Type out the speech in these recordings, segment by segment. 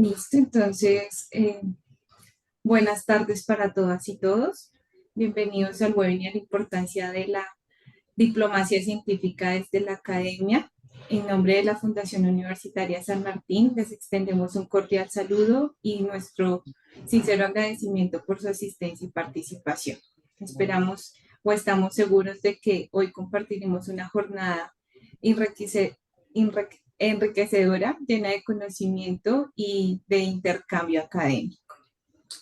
Listo, entonces, buenas tardes para todas y todos. Bienvenidos al webinar Importancia de la Diplomacia Científica desde la Academia. En nombre de la Fundación Universitaria San Martín, les extendemos un cordial saludo y nuestro sincero agradecimiento por su asistencia y participación. Esperamos o estamos seguros de que hoy compartiremos una jornada enriquecedora, llena de conocimiento y de intercambio académico.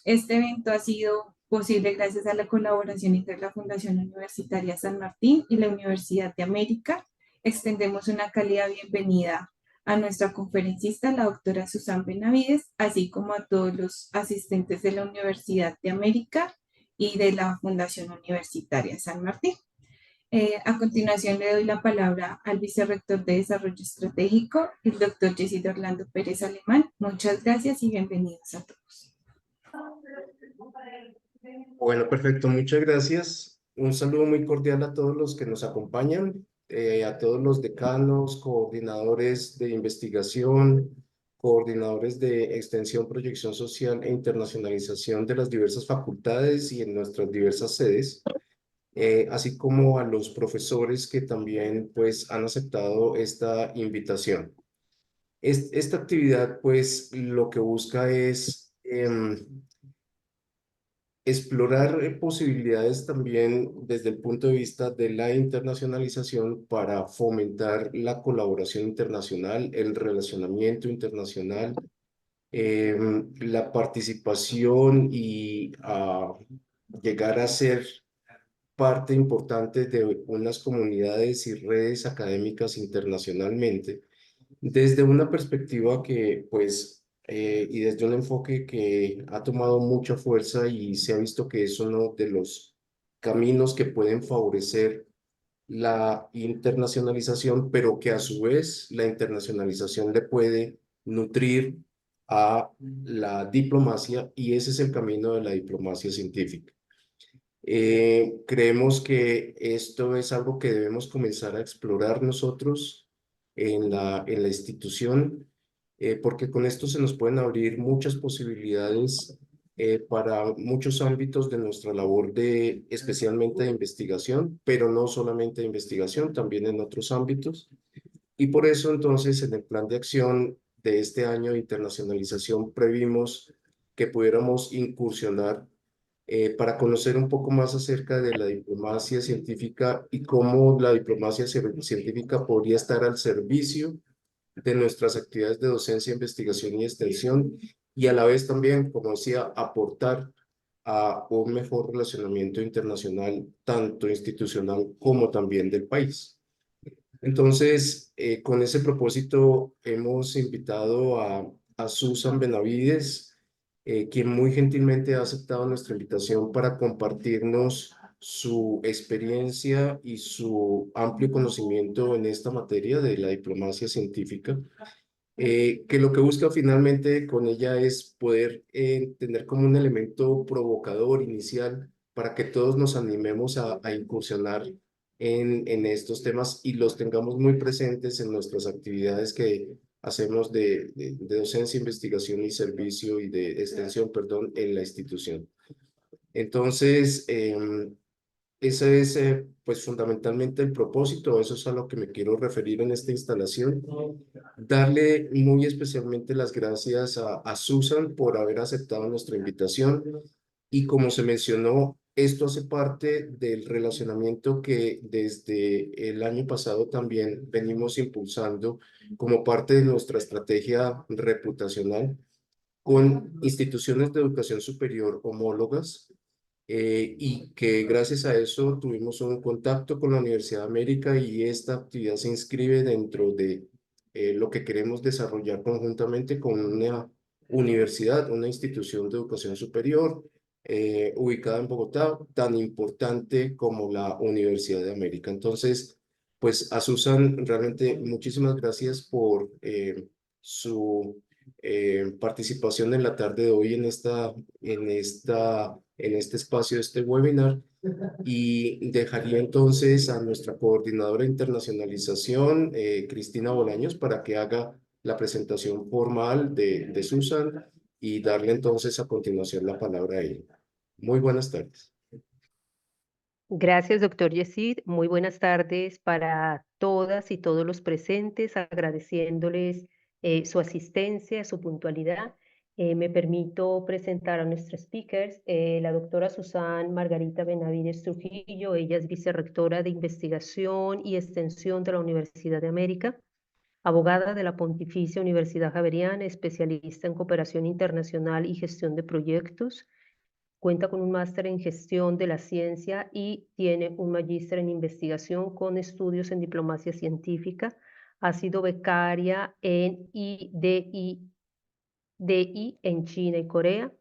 Este evento ha sido posible gracias a la colaboración entre la Fundación Universitaria San Martín y la Universidad de América. Extendemos una cálida bienvenida a nuestra conferencista, la doctora Susan Benavides, así como a todos los asistentes de la Universidad de América y de la Fundación Universitaria San Martín. A continuación le doy la palabra al vicerrector de Desarrollo Estratégico, el doctor Jessy Orlando Pérez Alemán. Muchas gracias y bienvenidos a todos. Bueno, perfecto, muchas gracias. Un saludo muy cordial a todos los que nos acompañan, a todos los decanos, coordinadores de investigación, coordinadores de extensión, proyección social e internacionalización de las diversas facultades y en nuestras diversas sedes, así como a los profesores que también pues han aceptado esta invitación. Esta actividad pues lo que busca es explorar posibilidades también desde el punto de vista de la internacionalización para fomentar la colaboración internacional, el relacionamiento internacional, la participación y llegar a ser parte importante de unas comunidades y redes académicas internacionalmente desde una perspectiva que, pues, y desde un enfoque que ha tomado mucha fuerza y se ha visto que es uno de los caminos que pueden favorecer la internacionalización, pero que a su vez la internacionalización le puede nutrir a la diplomacia y ese es el camino de la diplomacia científica. Creemos que esto es algo que debemos comenzar a explorar nosotros en la institución, porque con esto se nos pueden abrir muchas posibilidades para muchos ámbitos de nuestra labor de, especialmente de investigación, pero no solamente de investigación, también en otros ámbitos. Y por eso entonces en el plan de acción de este año de internacionalización previmos que pudiéramos incursionar para conocer un poco más acerca de la diplomacia científica y cómo la diplomacia científica podría estar al servicio de nuestras actividades de docencia, investigación y extensión y a la vez también, como decía, aportar a un mejor relacionamiento internacional, tanto institucional como también del país. Entonces, con ese propósito hemos invitado a Susan Benavides, quien muy gentilmente ha aceptado nuestra invitación para compartirnos su experiencia y su amplio conocimiento en esta materia de la diplomacia científica, que lo que busca finalmente con ella es poder tener como un elemento provocador inicial para que todos nos animemos a incursionar en estos temas y los tengamos muy presentes en nuestras actividades que hacemos de docencia, investigación y servicio y de extensión, perdón, en la institución. Entonces, ese es pues fundamentalmente el propósito, eso es a lo que me quiero referir en esta instalación. Darle muy especialmente las gracias a Susan por haber aceptado nuestra invitación y como se mencionó, esto hace parte del relacionamiento que desde el año pasado también venimos impulsando como parte de nuestra estrategia reputacional con instituciones de educación superior homólogas y que gracias a eso tuvimos un contacto con la Universidad de América y esta actividad se inscribe dentro de lo que queremos desarrollar conjuntamente con una universidad, una institución de educación superior ubicada en Bogotá, tan importante como la Universidad de América. Entonces, pues a Susan, realmente muchísimas gracias por su participación en la tarde de hoy en este espacio, este webinar, y dejaría entonces a nuestra coordinadora de internacionalización, Cristina Bolaños, para que haga la presentación formal de Susan y darle entonces a continuación la palabra a ella. Muy buenas tardes. Gracias, doctor Yesid. Muy buenas tardes para todas y todos los presentes, agradeciéndoles su asistencia, su puntualidad. Me permito presentar a nuestros speakers, la doctora Susan Margarita Benavides Trujillo. Ella es vicerrectora de Investigación y Extensión de la Universidad de América, abogada de la Pontificia Universidad Javeriana, especialista en cooperación internacional y gestión de proyectos. Cuenta con un máster en gestión de la ciencia y tiene un magíster en investigación con estudios en diplomacia científica. Ha sido becaria en DI en China y Corea.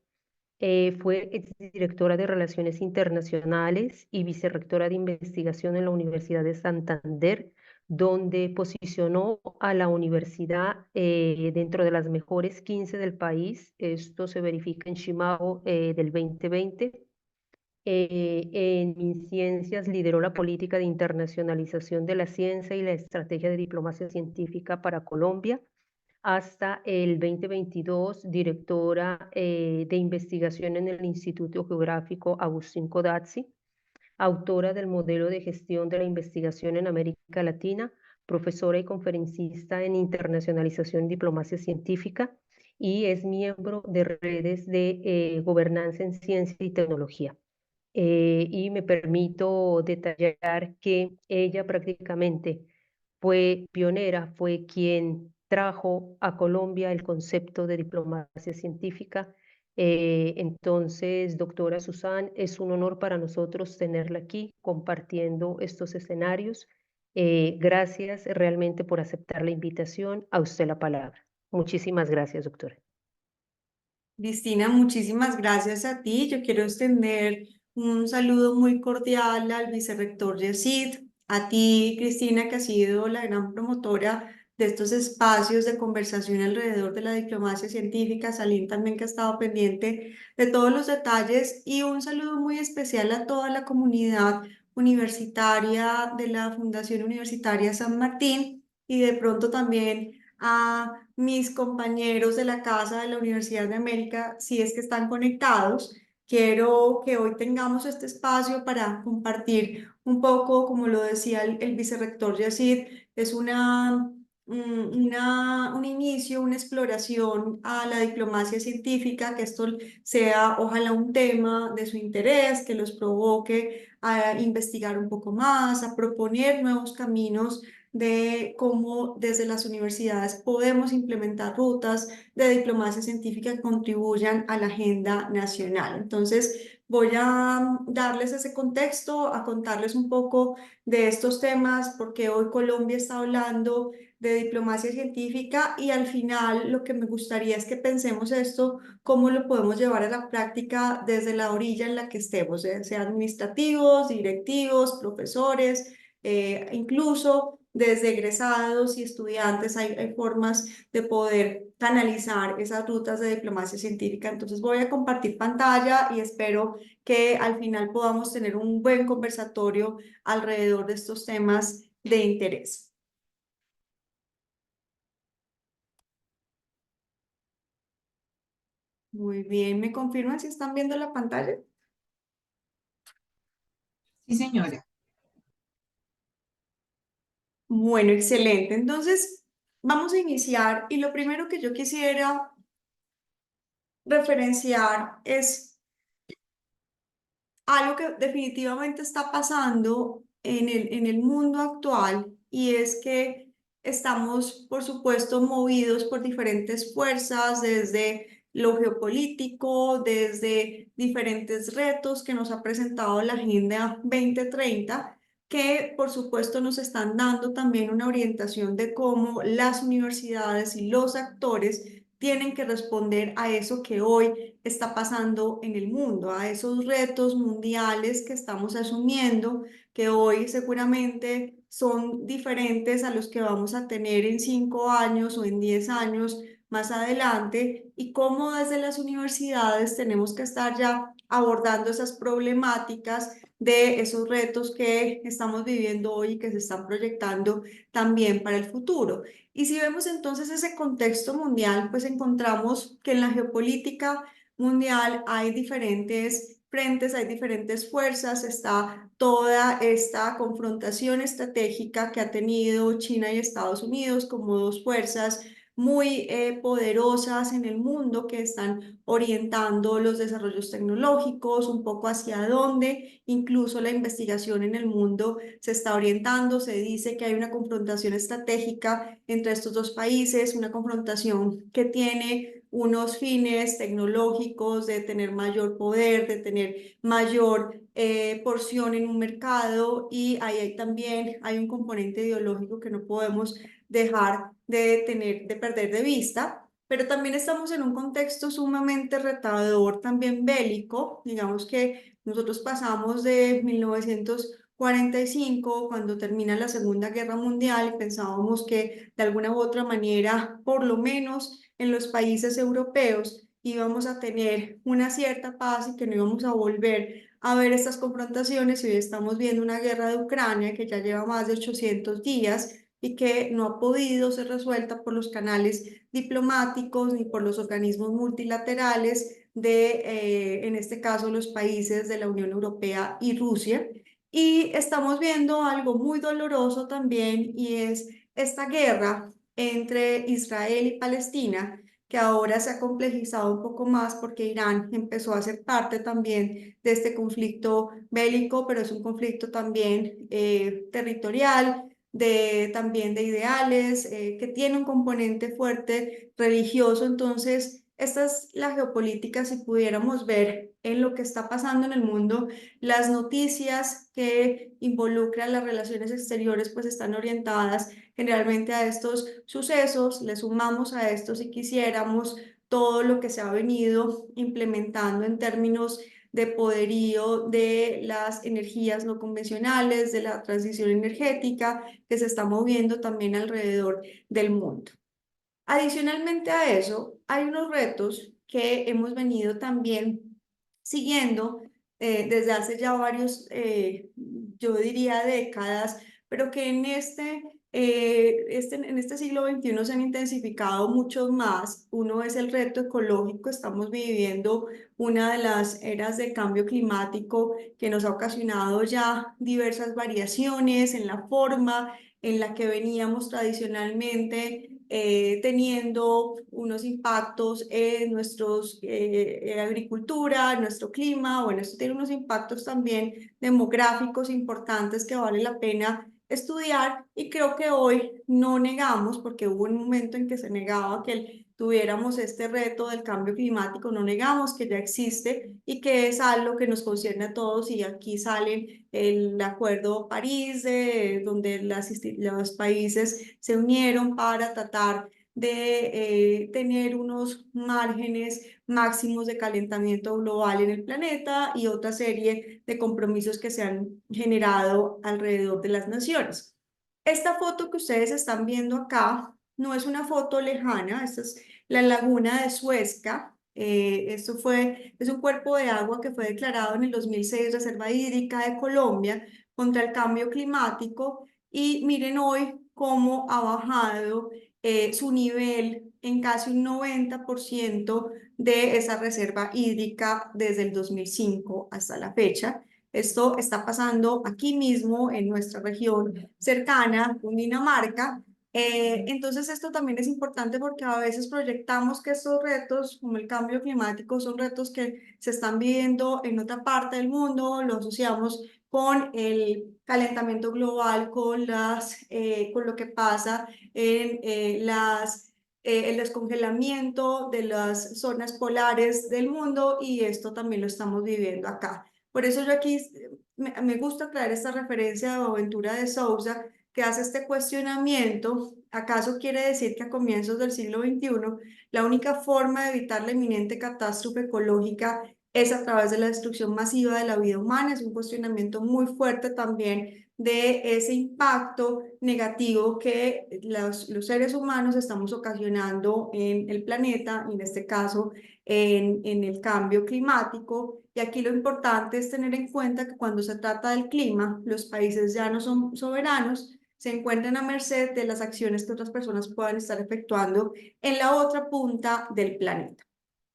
Fue exdirectora de Relaciones Internacionales y vicerrectora de Investigación en la Universidad de Santander, donde posicionó a la universidad dentro de las mejores 15 del país. Esto se verifica en Chimago del 2020. En MinCiencias lideró la política de internacionalización de la ciencia y la estrategia de diplomacia científica para Colombia. Hasta el 2022, directora de investigación en el Instituto Geográfico Agustín Codazzi, autora del modelo de gestión de la investigación en América Latina, profesora y conferencista en internacionalización y diplomacia científica, y es miembro de redes de gobernanza en ciencia y tecnología. Y me permito detallar que ella prácticamente fue pionera, fue quien trajo a Colombia el concepto de diplomacia científica. Entonces, doctora Susan, es un honor para nosotros tenerla aquí compartiendo estos escenarios. Gracias realmente por aceptar la invitación. A usted la palabra. Muchísimas gracias, doctora. Cristina, muchísimas gracias a ti. Yo quiero extender un saludo muy cordial al vicerrector Yesid, a ti, Cristina, que has sido la gran promotora de estos espacios de conversación alrededor de la diplomacia científica, Salim también que ha estado pendiente de todos los detalles, y un saludo muy especial a toda la comunidad universitaria de la Fundación Universitaria San Martín, y de pronto también a mis compañeros de la Casa de la Universidad de América, si es que están conectados. Quiero que hoy tengamos este espacio para compartir un poco, como lo decía el vicerrector Yacid, es un inicio, una exploración a la diplomacia científica, que esto sea ojalá un tema de su interés, que los provoque a investigar un poco más, a proponer nuevos caminos de cómo desde las universidades podemos implementar rutas de diplomacia científica que contribuyan a la agenda nacional. Entonces, voy a darles ese contexto, a contarles un poco de estos temas, porque hoy Colombia está hablando de diplomacia científica, y al final lo que me gustaría es que pensemos esto, cómo lo podemos llevar a la práctica desde la orilla en la que estemos, sean administrativos, directivos, profesores, incluso desde egresados y estudiantes hay formas de poder canalizar esas rutas de diplomacia científica. Entonces voy a compartir pantalla y espero que al final podamos tener un buen conversatorio alrededor de estos temas de interés. Muy bien, ¿me confirman si están viendo la pantalla? Sí, señora. Bueno, excelente. Entonces, vamos a iniciar, y lo primero que yo quisiera referenciar es algo que definitivamente está pasando en el mundo actual, y es que estamos, por supuesto, movidos por diferentes fuerzas, desde lo geopolítico, desde diferentes retos que nos ha presentado la Agenda 2030, que por supuesto nos están dando también una orientación de cómo las universidades y los actores tienen que responder a eso que hoy está pasando en el mundo, a esos retos mundiales que estamos asumiendo, que hoy seguramente son diferentes a los que vamos a tener en 5 años o en 10 años más adelante, y cómo desde las universidades tenemos que estar ya abordando esas problemáticas de esos retos que estamos viviendo hoy y que se están proyectando también para el futuro. Y si vemos entonces ese contexto mundial, pues encontramos que en la geopolítica mundial hay diferentes frentes, hay diferentes fuerzas, está toda esta confrontación estratégica que ha tenido China y Estados Unidos como dos fuerzas muy poderosas en el mundo que están orientando los desarrollos tecnológicos, un poco hacia dónde incluso la investigación en el mundo se está orientando. Se dice que hay una confrontación estratégica entre estos dos países, una confrontación que tiene unos fines tecnológicos de tener mayor poder, de tener mayor porción en un mercado, y ahí también hay un componente ideológico que no podemos dejar de perder de vista. Pero también estamos en un contexto sumamente retador, también bélico. Digamos que nosotros pasamos de 1945, cuando termina la Segunda Guerra Mundial, y pensábamos que de alguna u otra manera, por lo menos en los países europeos, íbamos a tener una cierta paz y que no íbamos a volver a ver estas confrontaciones. Y hoy estamos viendo una guerra de Ucrania que ya lleva más de 800 días y que no ha podido ser resuelta por los canales diplomáticos ni por los organismos multilaterales en este caso, los países de la Unión Europea y Rusia. Y estamos viendo algo muy doloroso también, y es esta guerra entre Israel y Palestina, que ahora se ha complejizado un poco más porque Irán empezó a ser parte también de este conflicto bélico, pero es un conflicto también territorial, también de ideales, que tiene un componente fuerte religioso. Entonces, esta es la geopolítica. Si pudiéramos ver en lo que está pasando en el mundo, las noticias que involucran las relaciones exteriores pues están orientadas generalmente a estos sucesos. Le sumamos a esto, si quisiéramos, todo lo que se ha venido implementando en términos de poderío de las energías no convencionales, de la transición energética que se está moviendo también alrededor del mundo. Adicionalmente a eso, hay unos retos que hemos venido también siguiendo desde hace ya varios, yo diría décadas, pero que en este siglo XXI se han intensificado mucho más. Uno es el reto ecológico. Estamos viviendo una de las eras de cambio climático que nos ha ocasionado ya diversas variaciones en la forma en la que veníamos tradicionalmente teniendo unos impactos en nuestros agricultura, en nuestro clima. Bueno, esto tiene unos impactos también demográficos importantes que vale la pena estudiar, y creo que hoy no negamos, porque hubo un momento en que se negaba que tuviéramos este reto del cambio climático. No negamos que ya existe y que es algo que nos concierne a todos, y aquí sale el Acuerdo París, donde los países se unieron para tratar de tener unos márgenes máximos de calentamiento global en el planeta, y otra serie de compromisos que se han generado alrededor de las naciones. Esta foto que ustedes están viendo acá no es una foto lejana. Esta es la laguna de Suezca. Es un cuerpo de agua que fue declarado en el 2006 Reserva Hídrica de Colombia contra el cambio climático, y miren hoy cómo ha bajado su nivel en casi un 90% de esa reserva hídrica desde el 2005 hasta la fecha. Esto está pasando aquí mismo en nuestra región cercana, Cundinamarca. Entonces esto también es importante porque a veces proyectamos que estos retos, como el cambio climático, son retos que se están viviendo en otra parte del mundo. Lo asociamos con el calentamiento global, con lo que pasa en el descongelamiento de las zonas polares del mundo, y esto también lo estamos viviendo acá. Por eso yo aquí me gusta traer esta referencia de Boaventura de Sousa, que hace este cuestionamiento. ¿Acaso quiere decir que a comienzos del siglo XXI la única forma de evitar la inminente catástrofe ecológica es a través de la destrucción masiva de la vida humana? Es un cuestionamiento muy fuerte también de ese impacto negativo que los seres humanos estamos ocasionando en el planeta, y en este caso en el cambio climático. Y aquí lo importante es tener en cuenta que cuando se trata del clima, los países ya no son soberanos, se encuentran a merced de las acciones que otras personas puedan estar efectuando en la otra punta del planeta.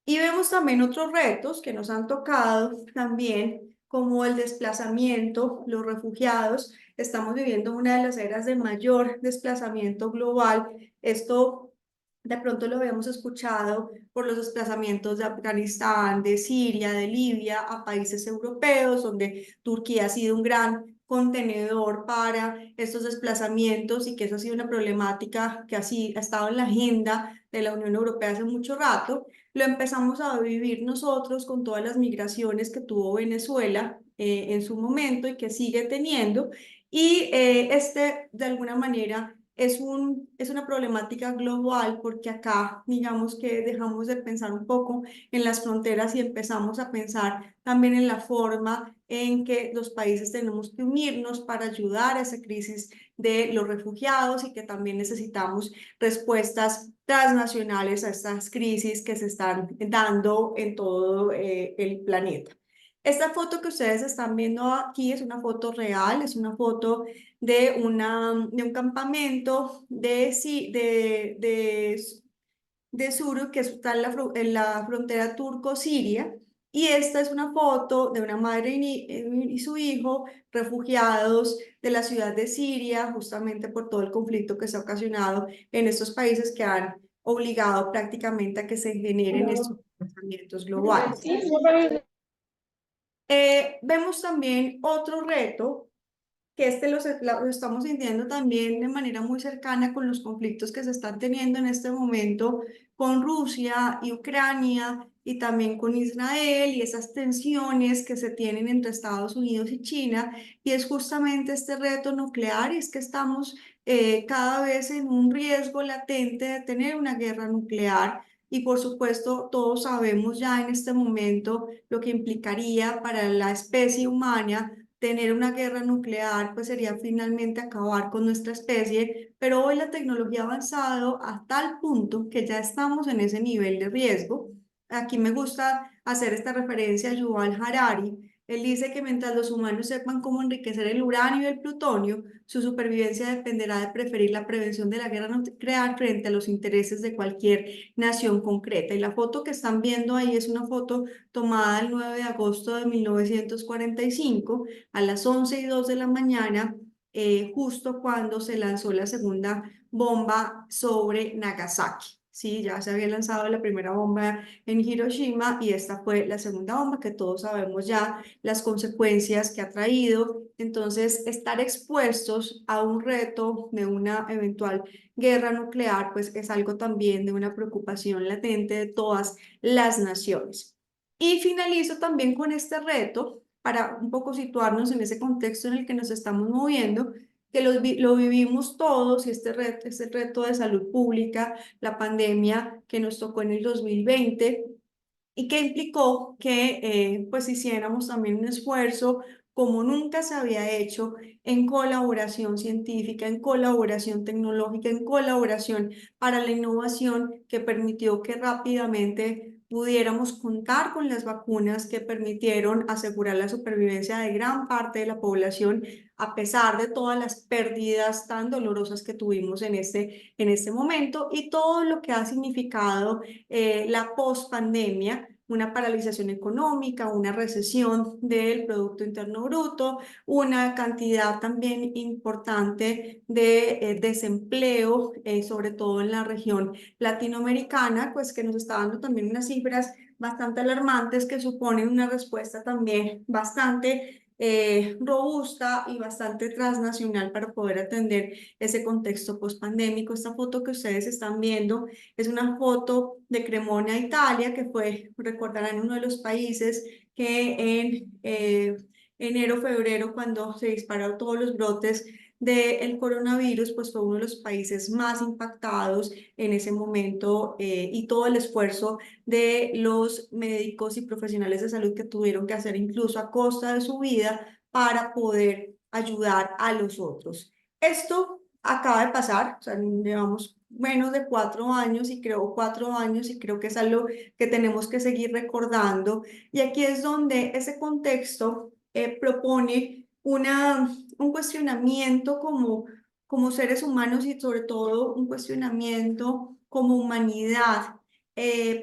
Y vemos también otros retos que nos han tocado también, como el desplazamiento, los refugiados. Estamos viviendo una de las eras de mayor desplazamiento global. Esto de pronto lo habíamos escuchado por los desplazamientos de Afganistán, de Siria, de Libia a países europeos, donde Turquía ha sido un gran contenedor para estos desplazamientos, y que eso ha sido una problemática que así ha estado en la agenda de la Unión Europea hace mucho rato. Lo empezamos a vivir nosotros con todas las migraciones que tuvo Venezuela en su momento y que sigue teniendo. Y de alguna manera, es una problemática global, porque acá, digamos que dejamos de pensar un poco en las fronteras y empezamos a pensar también en la forma en que los países tenemos que unirnos para ayudar a esa crisis de los refugiados, y que también necesitamos respuestas transnacionales a estas crisis que se están dando en todo el planeta. Esta foto que ustedes están viendo aquí es una foto real, es una foto de un campamento de Suru, que está en la frontera turco-siria. Y esta es una foto de una madre y su hijo refugiados de la ciudad de Siria, justamente por todo el conflicto que se ha ocasionado en estos países, que han obligado prácticamente a que se generen estos desplazamientos globales. Vemos también otro reto, que lo estamos sintiendo también de manera muy cercana con los conflictos que se están teniendo en este momento con Rusia y Ucrania, y también con Israel, y esas tensiones que se tienen entre Estados Unidos y China. Y es justamente este reto nuclear, y es que estamos cada vez en un riesgo latente de tener una guerra nuclear. Y por supuesto, todos sabemos ya en este momento lo que implicaría para la especie humana tener una guerra nuclear. Pues sería finalmente acabar con nuestra especie, pero hoy la tecnología ha avanzado a tal punto que ya estamos en ese nivel de riesgo. Aquí me gusta hacer esta referencia a Yuval Harari. Él dice que mientras los humanos sepan cómo enriquecer el uranio y el plutonio, su supervivencia dependerá de preferir la prevención de la guerra nuclear frente a los intereses de cualquier nación concreta. Y la foto que están viendo ahí es una foto tomada el 9 de agosto de 1945 a las 11:02 de la mañana, justo cuando se lanzó la segunda bomba sobre Nagasaki. Sí, ya se había lanzado la primera bomba en Hiroshima, y esta fue la segunda bomba, que todos sabemos ya las consecuencias que ha traído. Entonces, estar expuestos a un reto de una eventual guerra nuclear, pues es algo también de una preocupación latente de todas las naciones. Y finalizo también con este reto, para un poco situarnos en ese contexto en el que nos estamos moviendo, que lo vivimos todos, y este reto de salud pública, la pandemia que nos tocó en el 2020, y que implicó que pues hiciéramos también un esfuerzo como nunca se había hecho, en colaboración científica, en colaboración tecnológica, en colaboración para la innovación, que permitió que rápidamente pudiéramos contar con las vacunas que permitieron asegurar la supervivencia de gran parte de la población, a pesar de todas las pérdidas tan dolorosas que tuvimos en este momento, y todo lo que ha significado la pospandemia, una paralización económica, una recesión del Producto Interno Bruto, una cantidad también importante de desempleo, sobre todo en la región latinoamericana, pues que nos está dando también unas cifras bastante alarmantes, que suponen una respuesta también bastante robusta y bastante transnacional para poder atender ese contexto pospandémico. Esta foto que ustedes están viendo es una foto de Cremona, Italia, que fue, recordarán, uno de los países que en enero, febrero, cuando se dispararon todos los brotes del coronavirus, pues fue uno de los países más impactados en ese momento, y todo el esfuerzo de los médicos y profesionales de salud que tuvieron que hacer incluso a costa de su vida para poder ayudar a los otros. Esto acaba de pasar, o sea, llevamos menos de 4 años y creo 4 años y creo que es algo que tenemos que seguir recordando. Y aquí es donde ese contexto propone un cuestionamiento como seres humanos y sobre todo un cuestionamiento como humanidad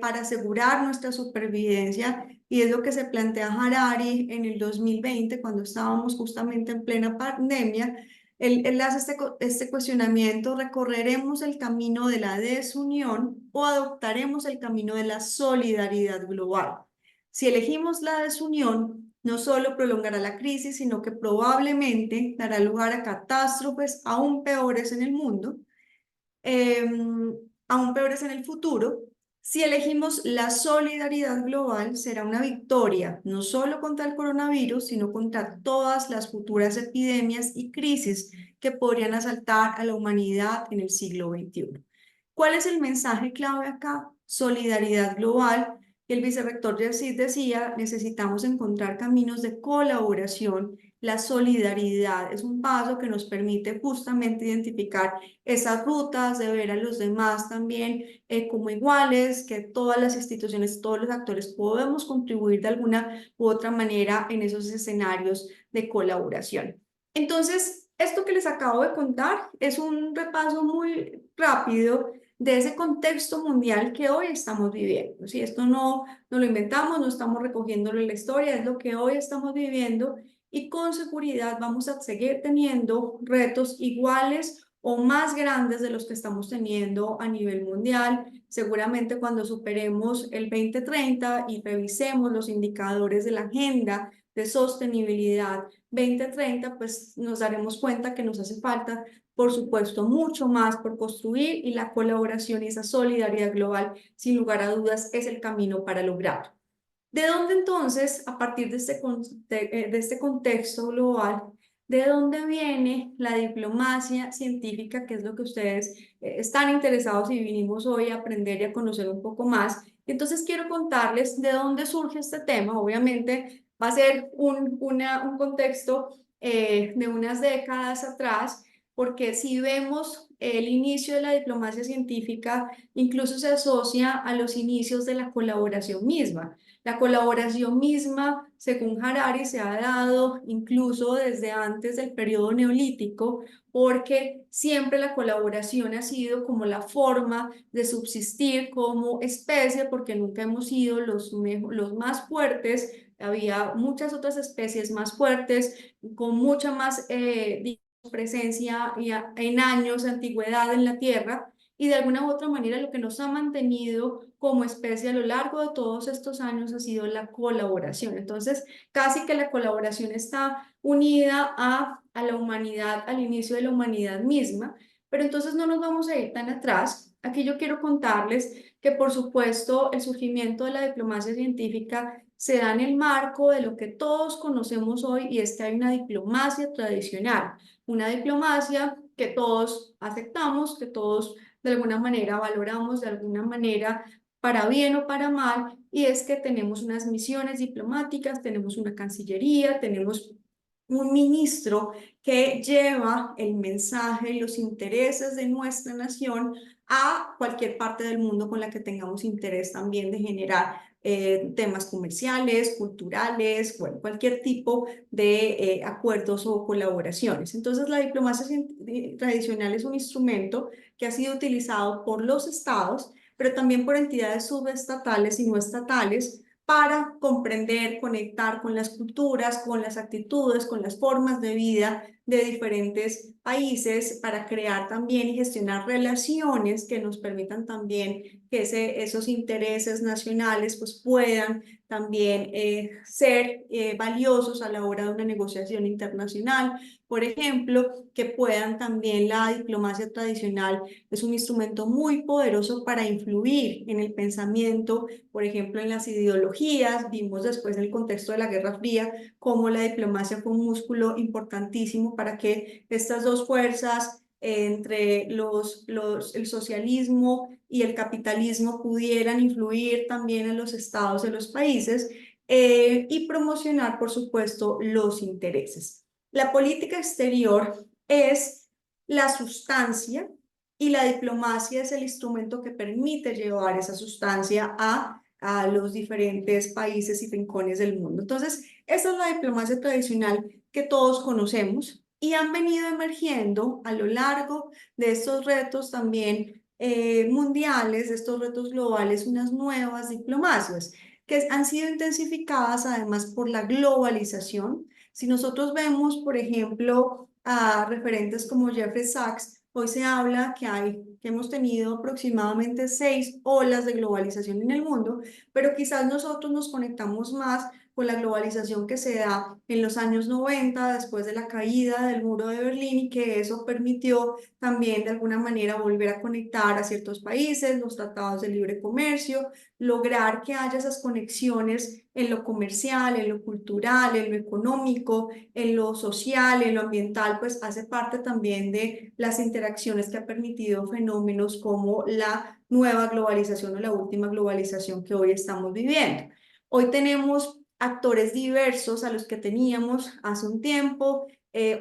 para asegurar nuestra supervivencia. Y es lo que se plantea Harari en el 2020, cuando estábamos justamente en plena pandemia. Él hace este cuestionamiento: ¿recorreremos el camino de la desunión o adoptaremos el camino de la solidaridad global? Si elegimos la desunión, no solo prolongará la crisis, sino que probablemente dará lugar a catástrofes aún peores en el mundo, aún peores en el futuro. Si elegimos la solidaridad global, será una victoria, no solo contra el coronavirus, sino contra todas las futuras epidemias y crisis que podrían asaltar a la humanidad en el siglo XXI. ¿Cuál es el mensaje clave acá? Solidaridad global. El vicerrector Yersid decía: necesitamos encontrar caminos de colaboración. La solidaridad es un paso que nos permite justamente identificar esas rutas, de ver a los demás también como iguales, que todas las instituciones, todos los actores podemos contribuir de alguna u otra manera en esos escenarios de colaboración. Entonces, esto que les acabo de contar es un repaso muy rápido de ese contexto mundial que hoy estamos viviendo. Si esto no lo inventamos, no estamos recogiéndolo en la historia, es lo que hoy estamos viviendo, y con seguridad vamos a seguir teniendo retos iguales o más grandes de los que estamos teniendo a nivel mundial. Seguramente cuando superemos el 2030 y revisemos los indicadores de la Agenda de Sostenibilidad 2030, pues nos daremos cuenta que nos hace falta, por supuesto, mucho más por construir, y la colaboración y esa solidaridad global, sin lugar a dudas, es el camino para lograrlo. ¿De dónde entonces, a partir de este contexto global, de dónde viene la diplomacia científica, que es lo que ustedes están interesados y vinimos hoy a aprender y a conocer un poco más? Entonces quiero contarles de dónde surge este tema. Obviamente va a ser un contexto de unas décadas atrás, porque si vemos el inicio de la diplomacia científica, incluso se asocia a los inicios de la colaboración misma. La colaboración misma, según Harari, se ha dado incluso desde antes del periodo neolítico, porque siempre la colaboración ha sido como la forma de subsistir como especie, porque nunca hemos sido los más fuertes. Había muchas otras especies más fuertes, con mucha más presencia en años de antigüedad en la Tierra. Y de alguna u otra manera lo que nos ha mantenido como especie a lo largo de todos estos años ha sido la colaboración. Entonces, casi que la colaboración está unida a la humanidad, al inicio de la humanidad misma. Pero entonces no nos vamos a ir tan atrás. Aquí yo quiero contarles que, por supuesto, el surgimiento de la diplomacia científica se da en el marco de lo que todos conocemos hoy, y es que hay una diplomacia tradicional, una diplomacia que todos aceptamos, que todos de alguna manera valoramos, de alguna manera, para bien o para mal, y es que tenemos unas misiones diplomáticas, tenemos una cancillería, tenemos un ministro que lleva el mensaje y los intereses de nuestra nación a cualquier parte del mundo con la que tengamos interés también de generar temas comerciales, culturales, bueno, cualquier tipo de acuerdos o colaboraciones. Entonces, la diplomacia tradicional es un instrumento que ha sido utilizado por los estados, pero también por entidades subestatales y no estatales, para comprender, conectar con las culturas, con las actitudes, con las formas de vida de diferentes países, para crear también y gestionar relaciones que nos permitan también que esos intereses nacionales pues puedan también ser valiosos a la hora de una negociación internacional. Por ejemplo, que puedan también, la diplomacia tradicional es un instrumento muy poderoso para influir en el pensamiento, por ejemplo, en las ideologías. Vimos después en el contexto de la Guerra Fría cómo la diplomacia fue un músculo importantísimo para que estas dos fuerzas entre el socialismo y el capitalismo pudieran influir también en los estados de los países y promocionar, por supuesto, los intereses. La política exterior es la sustancia y la diplomacia es el instrumento que permite llevar esa sustancia a los diferentes países y rincones del mundo. Entonces, esa es la diplomacia tradicional que todos conocemos y han venido emergiendo a lo largo de estos retos también mundiales, de estos retos globales, unas nuevas diplomacias que han sido intensificadas además por la globalización. Si nosotros vemos, por ejemplo, a referentes como Jeffrey Sachs, hoy se habla que hemos tenido aproximadamente 6 olas de globalización en el mundo, pero quizás nosotros nos conectamos más con la globalización que se da en los años 90, después de la caída del muro de Berlín, y que eso permitió también de alguna manera volver a conectar a ciertos países, los tratados de libre comercio, lograr que haya esas conexiones en lo comercial, en lo cultural, en lo económico, en lo social, en lo ambiental, pues hace parte también de las interacciones que ha permitido fenómenos como la nueva globalización o la última globalización que hoy estamos viviendo. Hoy tenemos actores diversos a los que teníamos hace un tiempo.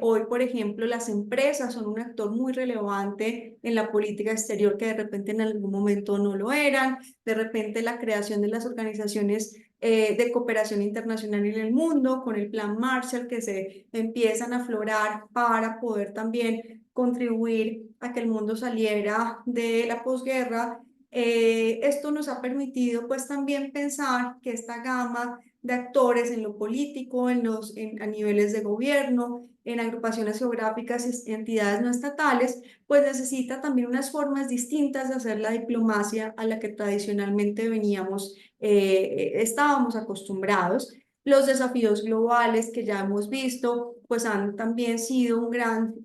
Hoy, por ejemplo, las empresas son un actor muy relevante en la política exterior que de repente en algún momento no lo eran. De repente la creación de las organizaciones de cooperación internacional en el mundo, con el Plan Marshall, que se empiezan a aflorar para poder también contribuir a que el mundo saliera de la posguerra. Esto nos ha permitido pues también pensar que esta gama de actores en lo político, a niveles de gobierno, en agrupaciones geográficas y entidades no estatales, pues necesita también unas formas distintas de hacer la diplomacia a la que tradicionalmente estábamos acostumbrados. Los desafíos globales que ya hemos visto, pues han también sido un gran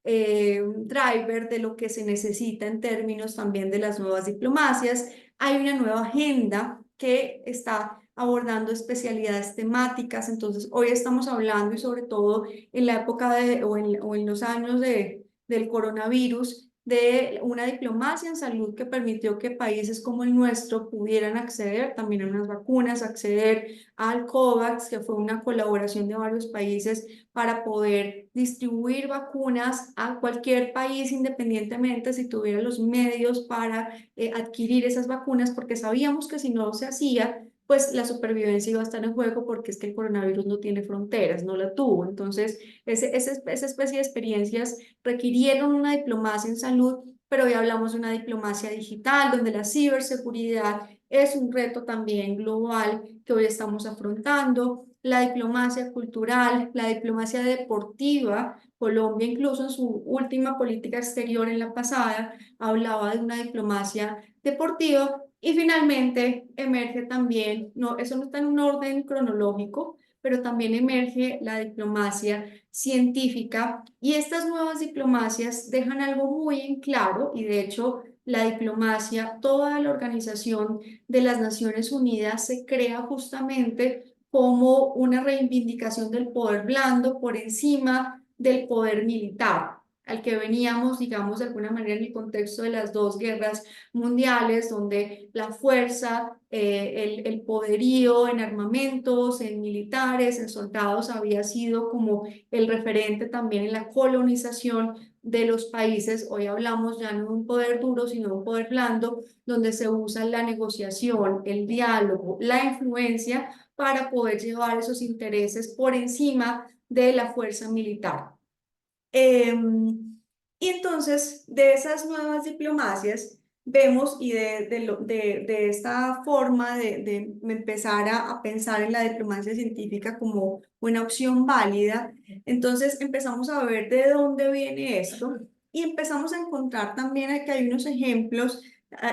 driver de lo que se necesita en términos también de las nuevas diplomacias. Hay una nueva agenda que está abordando especialidades temáticas, entonces hoy estamos hablando y sobre todo en la época o en los años del coronavirus, de una diplomacia en salud que permitió que países como el nuestro pudieran acceder también a unas vacunas, acceder al COVAX, que fue una colaboración de varios países para poder distribuir vacunas a cualquier país independientemente si tuviera los medios para adquirir esas vacunas, porque sabíamos que si no se hacía, pues la supervivencia iba a estar en juego, porque es que el coronavirus no tiene fronteras, no la tuvo. Entonces, esa especie de experiencias requirieron una diplomacia en salud, pero hoy hablamos de una diplomacia digital, donde la ciberseguridad es un reto también global que hoy estamos afrontando. La diplomacia cultural, la diplomacia deportiva. Colombia, incluso en su última política exterior, en la pasada, hablaba de una diplomacia deportiva. Y finalmente emerge también, no, eso no está en un orden cronológico, pero también emerge la diplomacia científica, y estas nuevas diplomacias dejan algo muy en claro, y de hecho la diplomacia, toda la Organización de las Naciones Unidas se crea justamente como una reivindicación del poder blando por encima del poder militar, al que veníamos, digamos, de alguna manera en el contexto de las dos guerras mundiales, donde la fuerza, el poderío en armamentos, en militares, en soldados, había sido como el referente también en la colonización de los países. Hoy hablamos ya no de un poder duro, sino de un poder blando, donde se usa la negociación, el diálogo, la influencia para poder llevar esos intereses por encima de la fuerza militar. Y entonces, de esas nuevas diplomacias, vemos, y de esta forma de empezar a pensar en la diplomacia científica como una opción válida, entonces empezamos a ver de dónde viene esto y empezamos a encontrar también que hay unos ejemplos.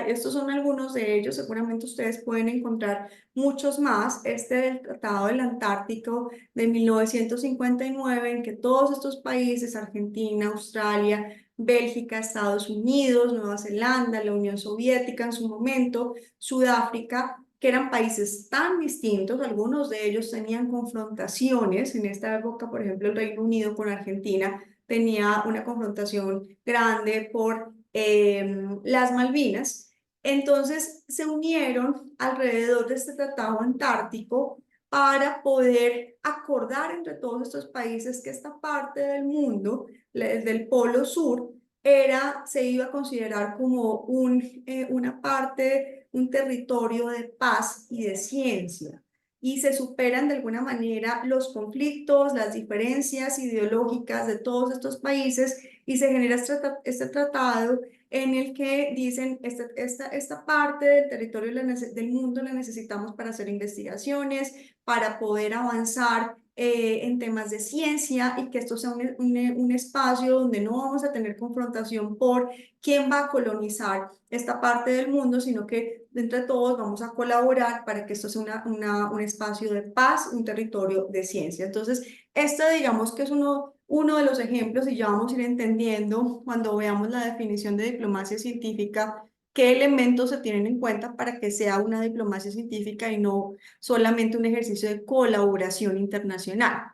Estos son algunos de ellos, seguramente ustedes pueden encontrar muchos más. Este del Tratado del Antártico de 1959, en que todos estos países, Argentina, Australia, Bélgica, Estados Unidos, Nueva Zelanda, la Unión Soviética en su momento, Sudáfrica, que eran países tan distintos, algunos de ellos tenían confrontaciones. En esta época, por ejemplo, el Reino Unido con Argentina tenía una confrontación grande por las Malvinas. Entonces se unieron alrededor de este tratado antártico para poder acordar entre todos estos países que esta parte del mundo, del Polo Sur, se iba a considerar como una parte, un territorio de paz y de ciencia. Y se superan de alguna manera los conflictos, las diferencias ideológicas de todos estos países y se genera este tratado en el que dicen esta parte del territorio del mundo la necesitamos para hacer investigaciones, para poder avanzar en temas de ciencia y que esto sea un espacio donde no vamos a tener confrontación por quién va a colonizar esta parte del mundo, sino que entre todos vamos a colaborar para que esto sea un espacio de paz, un territorio de ciencia. Entonces, digamos que es uno de los ejemplos y ya vamos a ir entendiendo cuando veamos la definición de diplomacia científica, qué elementos se tienen en cuenta para que sea una diplomacia científica y no solamente un ejercicio de colaboración internacional.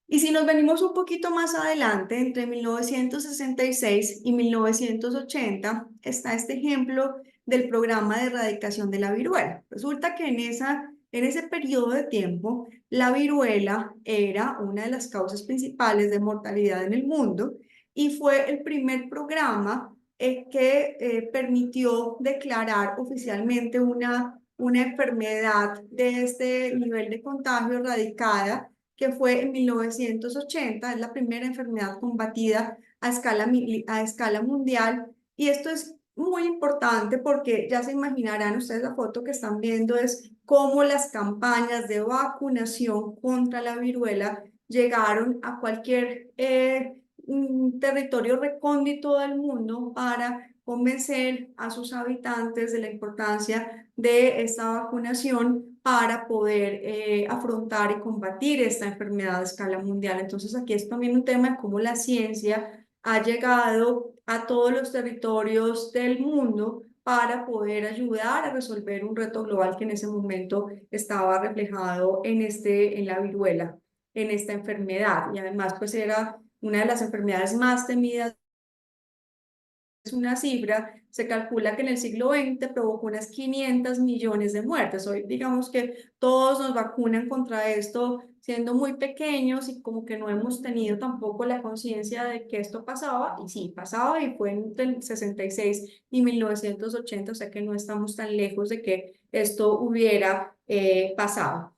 Y si nos venimos un poquito más adelante, entre 1966 y 1980, está este ejemplo del programa de erradicación de la viruela. Resulta que en ese periodo de tiempo, la viruela era una de las causas principales de mortalidad en el mundo y fue el primer programa que permitió declarar oficialmente una enfermedad de este nivel de contagio erradicada, que fue en 1980, es la primera enfermedad combatida a escala mundial. Y esto es muy importante porque ya se imaginarán ustedes, la foto que están viendo es cómo las campañas de vacunación contra la viruela llegaron a cualquier territorio recóndito del mundo para convencer a sus habitantes de la importancia de esta vacunación para poder afrontar y combatir esta enfermedad a escala mundial. Entonces aquí es también un tema de cómo la ciencia ha llegado a todos los territorios del mundo para poder ayudar a resolver un reto global que en ese momento estaba reflejado en la viruela, en esta enfermedad. Y además pues era una de las enfermedades más temidas. Es una cifra, se calcula que en el siglo XX provocó unas 500 millones de muertes. Hoy digamos que todos nos vacunan contra esto siendo muy pequeños y como que no hemos tenido tampoco la conciencia de que esto pasaba, y sí, pasaba y fue entre el 66 y 1980, o sea que no estamos tan lejos de que esto hubiera pasado.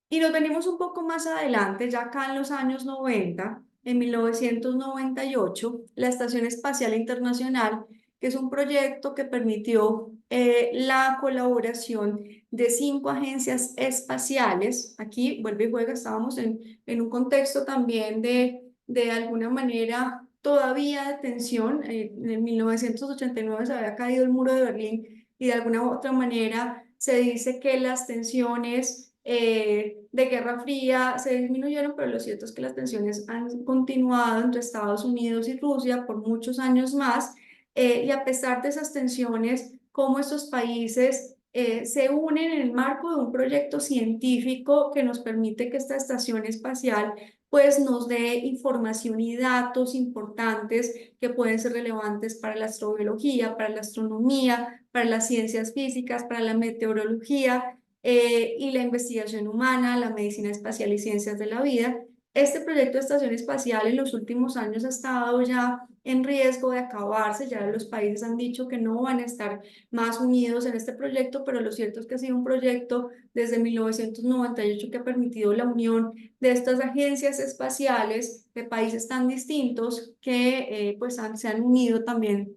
Y nos venimos un poco más adelante, ya acá en los años 90, en 1998, la Estación Espacial Internacional, que es un proyecto que permitió la colaboración de 5 agencias espaciales. Aquí, vuelve y juega, estábamos en un contexto también de alguna manera todavía de tensión. En 1989 se había caído el muro de Berlín y de alguna u otra manera se dice que las tensiones de Guerra Fría se disminuyeron, pero lo cierto es que las tensiones han continuado entre Estados Unidos y Rusia por muchos años más, y a pesar de esas tensiones, cómo estos países se unen en el marco de un proyecto científico que nos permite que esta estación espacial pues nos dé información y datos importantes que pueden ser relevantes para la astrobiología, para la astronomía, para las ciencias físicas, para la meteorología, y la investigación humana, la medicina espacial y ciencias de la vida. Este proyecto de estación espacial en los últimos años ha estado ya en riesgo de acabarse, ya los países han dicho que no van a estar más unidos en este proyecto, pero lo cierto es que ha sido un proyecto desde 1998 que ha permitido la unión de estas agencias espaciales de países tan distintos que se han unido también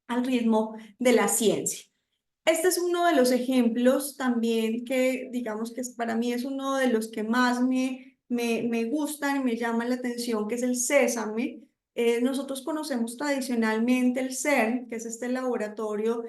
al ritmo de la ciencia. Este es uno de los ejemplos también que digamos que para mí es uno de los que más me gustan y me llaman la atención, que es el Sésame. Nosotros conocemos tradicionalmente el CERN, que es el laboratorio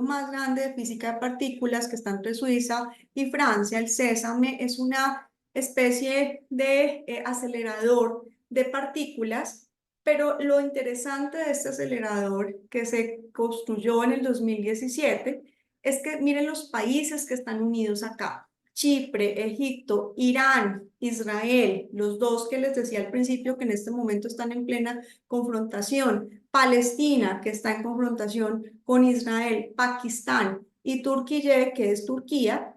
más grande de física de partículas que está entre Suiza y Francia. El Sésame es una especie de acelerador de partículas. Pero lo interesante de este acelerador que se construyó en el 2017 es que miren los países que están unidos acá. Chipre, Egipto, Irán, Israel, los dos que les decía al principio que en este momento están en plena confrontación, Palestina, que está en confrontación con Israel, Pakistán y Turquía, que es Turquía,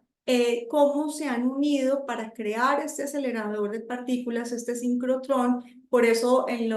cómo se han unido para crear este acelerador de partículas, este sincrotrón. Por eso en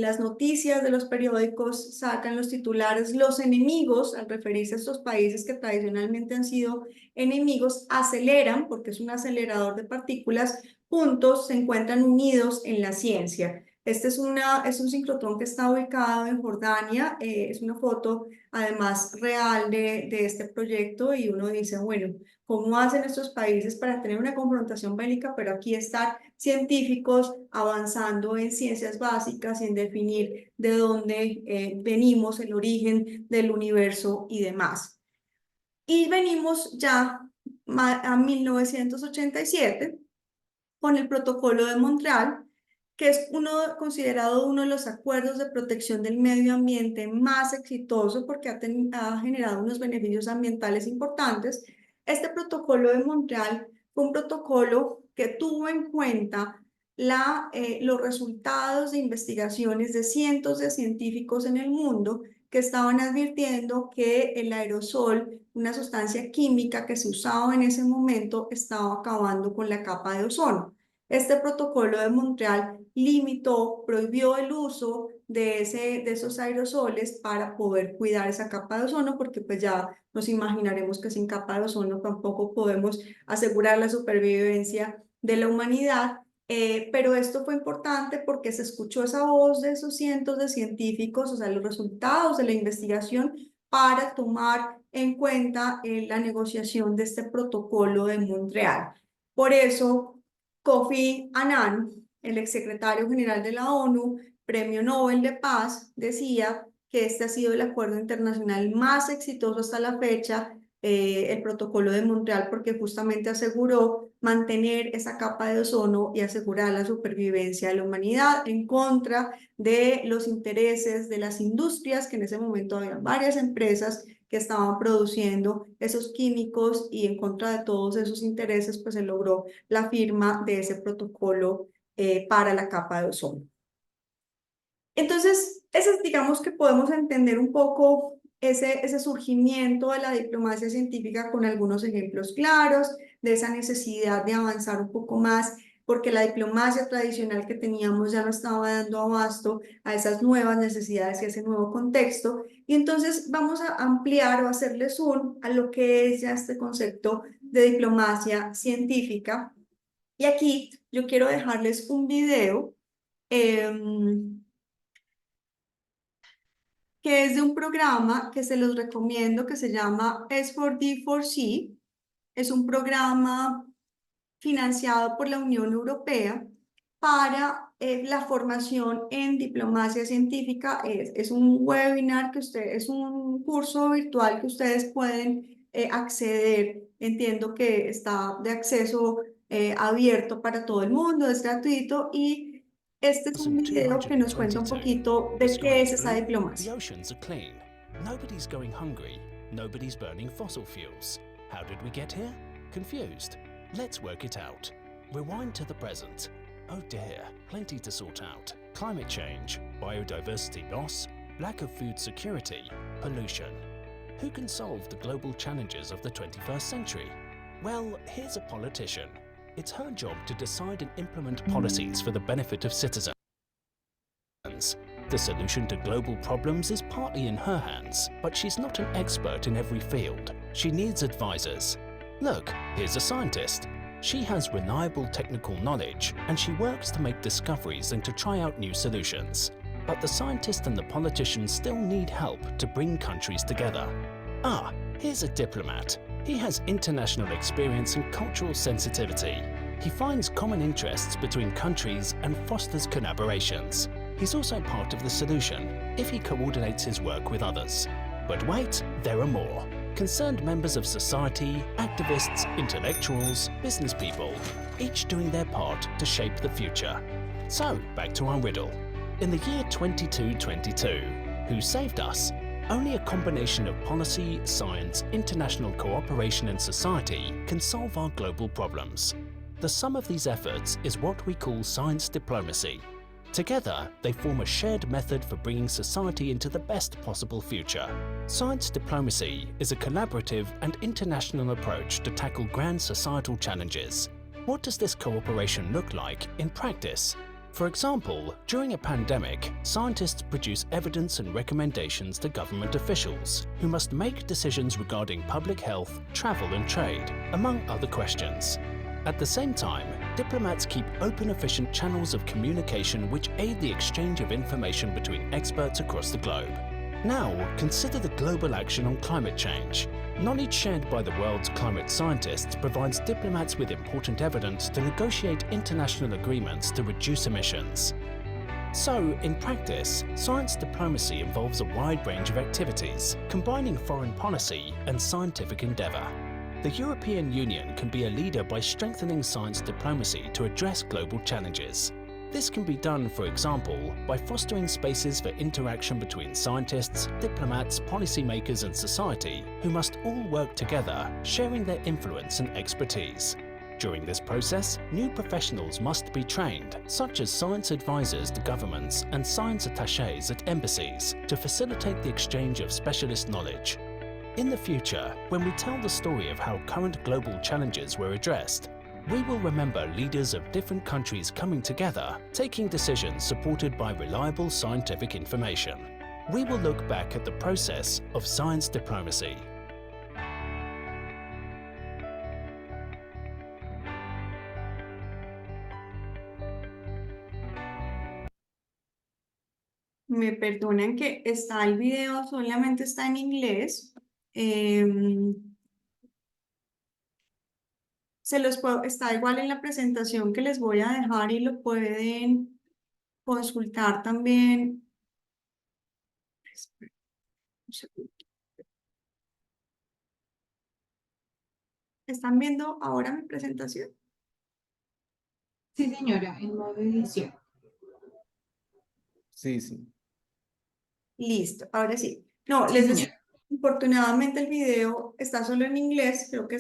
las noticias de los periódicos sacan los titulares: los enemigos, al referirse a estos países que tradicionalmente han sido enemigos, aceleran, porque es un acelerador de partículas, juntos se encuentran unidos en la ciencia. Este es un sincrotrón que está ubicado en Jordania, es una foto además real de este proyecto, y uno dice, bueno, ¿cómo hacen estos países para tener una confrontación bélica, pero aquí están científicos avanzando en ciencias básicas y en definir de dónde venimos, el origen del universo y demás? Y venimos ya a 1987 con el Protocolo de Montreal, que es considerado uno de los acuerdos de protección del medio ambiente más exitoso porque ha generado unos beneficios ambientales importantes. Este Protocolo de Montreal fue un protocolo que tuvo en cuenta los resultados de investigaciones de cientos de científicos en el mundo que estaban advirtiendo que el aerosol, una sustancia química que se usaba en ese momento, estaba acabando con la capa de ozono. Este Protocolo de Montreal prohibió el uso de esos aerosoles para poder cuidar esa capa de ozono, porque pues ya nos imaginaremos que sin capa de ozono tampoco podemos asegurar la supervivencia de la humanidad. Pero esto fue importante porque se escuchó esa voz de esos cientos de científicos, o sea, los resultados de la investigación, para tomar en cuenta la negociación de este Protocolo de Montreal. Por eso, Kofi Annan, el exsecretario general de la ONU, Premio Nobel de Paz, decía que este ha sido el acuerdo internacional más exitoso hasta la fecha, el Protocolo de Montreal, porque justamente aseguró mantener esa capa de ozono y asegurar la supervivencia de la humanidad en contra de los intereses de las industrias, que en ese momento había varias empresas que estaban produciendo esos químicos, y en contra de todos esos intereses pues se logró la firma de ese protocolo para la capa de ozono. Entonces, digamos que podemos entender un poco ese surgimiento de la diplomacia científica con algunos ejemplos claros de esa necesidad de avanzar un poco más, porque la diplomacia tradicional que teníamos ya no estaba dando abasto a esas nuevas necesidades y a ese nuevo contexto. Y entonces vamos a ampliar o hacerle zoom a lo que es ya este concepto de diplomacia científica. Y aquí yo quiero dejarles un video que es de un programa que se los recomiendo, que se llama S4D4C. Es un programa financiado por la Unión Europea para la formación en diplomacia científica. Es un webinar es un curso virtual que ustedes pueden acceder. Entiendo que está de acceso abierto para todo el mundo, es gratuito, y este es un video que nos cuenta un poquito de qué es esa diplomacia. The oceans are clean. Nobody's going hungry. Nobody's burning fossil fuels. How did we get here? Confused. Let's work it out. Rewind to the present. Oh dear, plenty to sort out. Climate change, biodiversity loss, lack of food security, pollution. Who can solve the global challenges of the 21st century? Well, here's a politician. It's her job to decide and implement policies for the benefit of citizens. The solution to global problems is partly in her hands, but she's not an expert in every field. She needs advisors. Look, here's a scientist. She has reliable technical knowledge, and she works to make discoveries and to try out new solutions. But the scientist and the politician still need help to bring countries together. Ah, here's a diplomat. He has international experience and cultural sensitivity. He finds common interests between countries and fosters collaborations. He's also part of the solution if he coordinates his work with others. But wait, there are more. Concerned members of society, activists, intellectuals, business people, each doing their part to shape the future. So, back to our riddle. In the year 2222, who saved us? Only a combination of policy, science, international cooperation and society can solve our global problems. The sum of these efforts is what we call science diplomacy. Together, they form a shared method for bringing society into the best possible future. Science diplomacy is a collaborative and international approach to tackle grand societal challenges. What does this cooperation look like in practice? For example, during a pandemic, scientists produce evidence and recommendations to government officials, who must make decisions regarding public health, travel and trade, among other questions. At the same time, diplomats keep open, efficient channels of communication which aid the exchange of information between experts across the globe. Now, consider the global action on climate change. Knowledge shared by the world's climate scientists provides diplomats with important evidence to negotiate international agreements to reduce emissions. So, in practice, science diplomacy involves a wide range of activities, combining foreign policy and scientific endeavour. The European Union can be a leader by strengthening science diplomacy to address global challenges. This can be done, for example, by fostering spaces for interaction between scientists, diplomats, policymakers and society, who must all work together, sharing their influence and expertise. During this process, new professionals must be trained, such as science advisors to governments and science attachés at embassies, to facilitate the exchange of specialist knowledge. In the future, when we tell the story of how current global challenges were addressed, we will remember leaders of different countries coming together, taking decisions supported by reliable scientific information. We will look back at the process of science diplomacy. Me perdonan que está el video, solamente está en inglés. Está igual en la presentación que les voy a dejar y lo pueden consultar también. Un segundo. ¿Están viendo ahora mi presentación? Sí, señora, en modo edición. Sí, sí. Listo, ahora sí. No, Sí, les decía, señora. afortunadamente el video está solo en inglés, creo que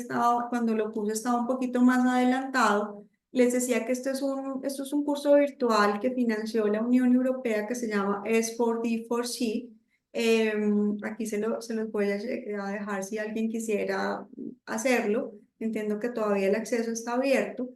cuando lo puse estaba un poquito más adelantado. Les decía que esto es un curso virtual que financió la Unión Europea que se llama S4D4C. Aquí se los voy a dejar si alguien quisiera hacerlo. Entiendo que todavía el acceso está abierto,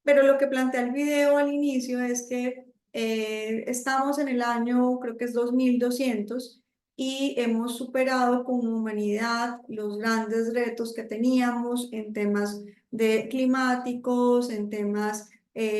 pero lo que plantea el video al inicio es que estamos en el año, creo que es 2200, y hemos superado como humanidad los grandes retos que teníamos en temas climáticos, en temas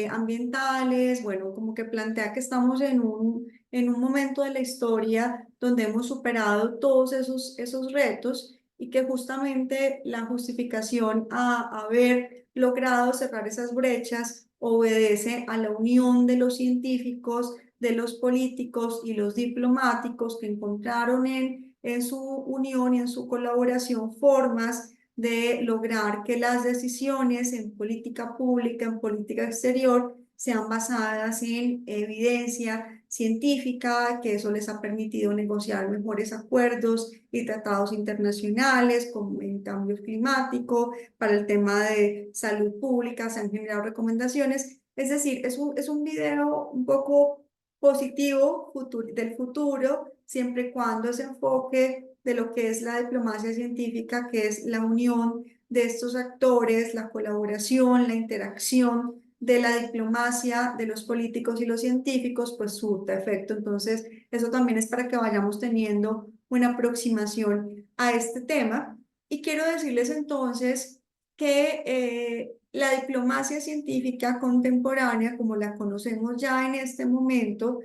ambientales. Bueno, como que plantea que estamos en un momento de la historia donde hemos superado todos esos retos y que justamente la justificación a haber logrado cerrar esas brechas obedece a la unión de los científicos, de los políticos y los diplomáticos que encontraron en su unión y en su colaboración formas de lograr que las decisiones en política pública, en política exterior, sean basadas en evidencia científica, que eso les ha permitido negociar mejores acuerdos y tratados internacionales, como en cambio climático, para el tema de salud pública, se han generado recomendaciones. Es decir, es un video un poco positivo del futuro, siempre y cuando se enfoque de lo que es la diplomacia científica, que es la unión de estos actores, la colaboración, la interacción de la diplomacia, de los políticos y los científicos, pues surta efecto. Entonces, eso también es para que vayamos teniendo una aproximación a este tema. Y quiero decirles entonces que la diplomacia científica contemporánea, como la conocemos ya en este momento,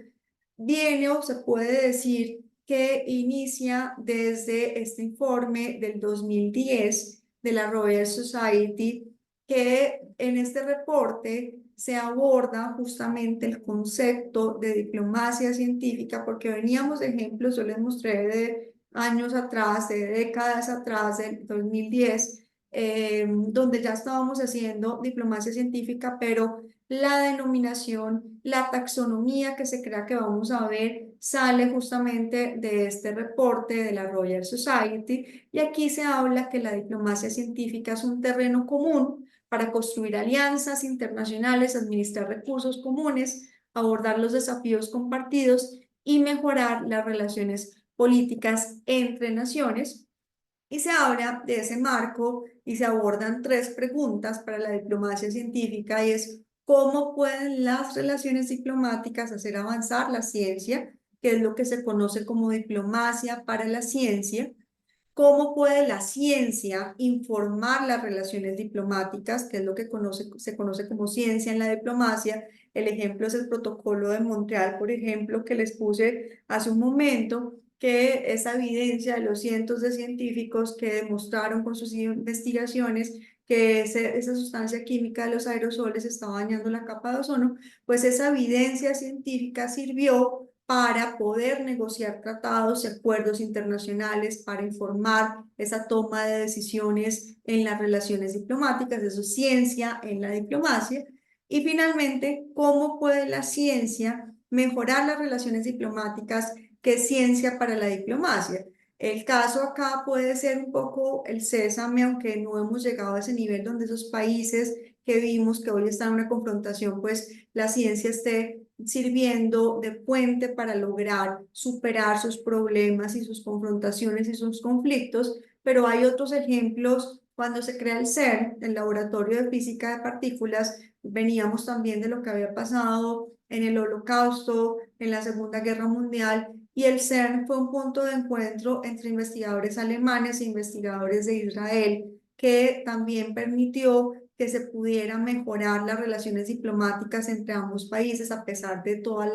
viene o se puede decir que inicia desde este informe del 2010 de la Royal Society, que en este reporte se aborda justamente el concepto de diplomacia científica, porque veníamos de ejemplos, yo les mostré de años atrás, de décadas atrás, del 2010, donde ya estábamos haciendo diplomacia científica, pero la denominación, la taxonomía que se crea que vamos a ver, sale justamente de este reporte de la Royal Society, y aquí se habla que la diplomacia científica es un terreno común para construir alianzas internacionales, administrar recursos comunes, abordar los desafíos compartidos y mejorar las relaciones políticas entre naciones. Y se habla de ese marco y se abordan 3 preguntas para la diplomacia científica y es cómo pueden las relaciones diplomáticas hacer avanzar la ciencia, que es lo que se conoce como diplomacia para la ciencia. ¿Cómo puede la ciencia informar las relaciones diplomáticas, que es lo que se conoce como ciencia en la diplomacia? El ejemplo es el protocolo de Montreal, por ejemplo, que les puse hace un momento, que esa evidencia de los cientos de científicos que demostraron con sus investigaciones que esa sustancia química de los aerosoles estaba dañando la capa de ozono, pues esa evidencia científica sirvió para poder negociar tratados y acuerdos internacionales, para informar esa toma de decisiones en las relaciones diplomáticas, eso es ciencia en la diplomacia. Y finalmente, ¿cómo puede la ciencia mejorar las relaciones diplomáticas? ¿Qué es ciencia para la diplomacia? El caso acá puede ser un poco el sésame, aunque no hemos llegado a ese nivel donde esos países que vimos que hoy están en una confrontación, pues la ciencia esté sirviendo de puente para lograr superar sus problemas y sus confrontaciones y sus conflictos, pero hay otros ejemplos. Cuando se crea el CERN, el Laboratorio de Física de Partículas, veníamos también de lo que había pasado en el Holocausto, en la Segunda Guerra Mundial, y el CERN fue un punto de encuentro entre investigadores alemanes e investigadores de Israel, que también permitió que se pudiera mejorar las relaciones diplomáticas entre ambos países a pesar de todos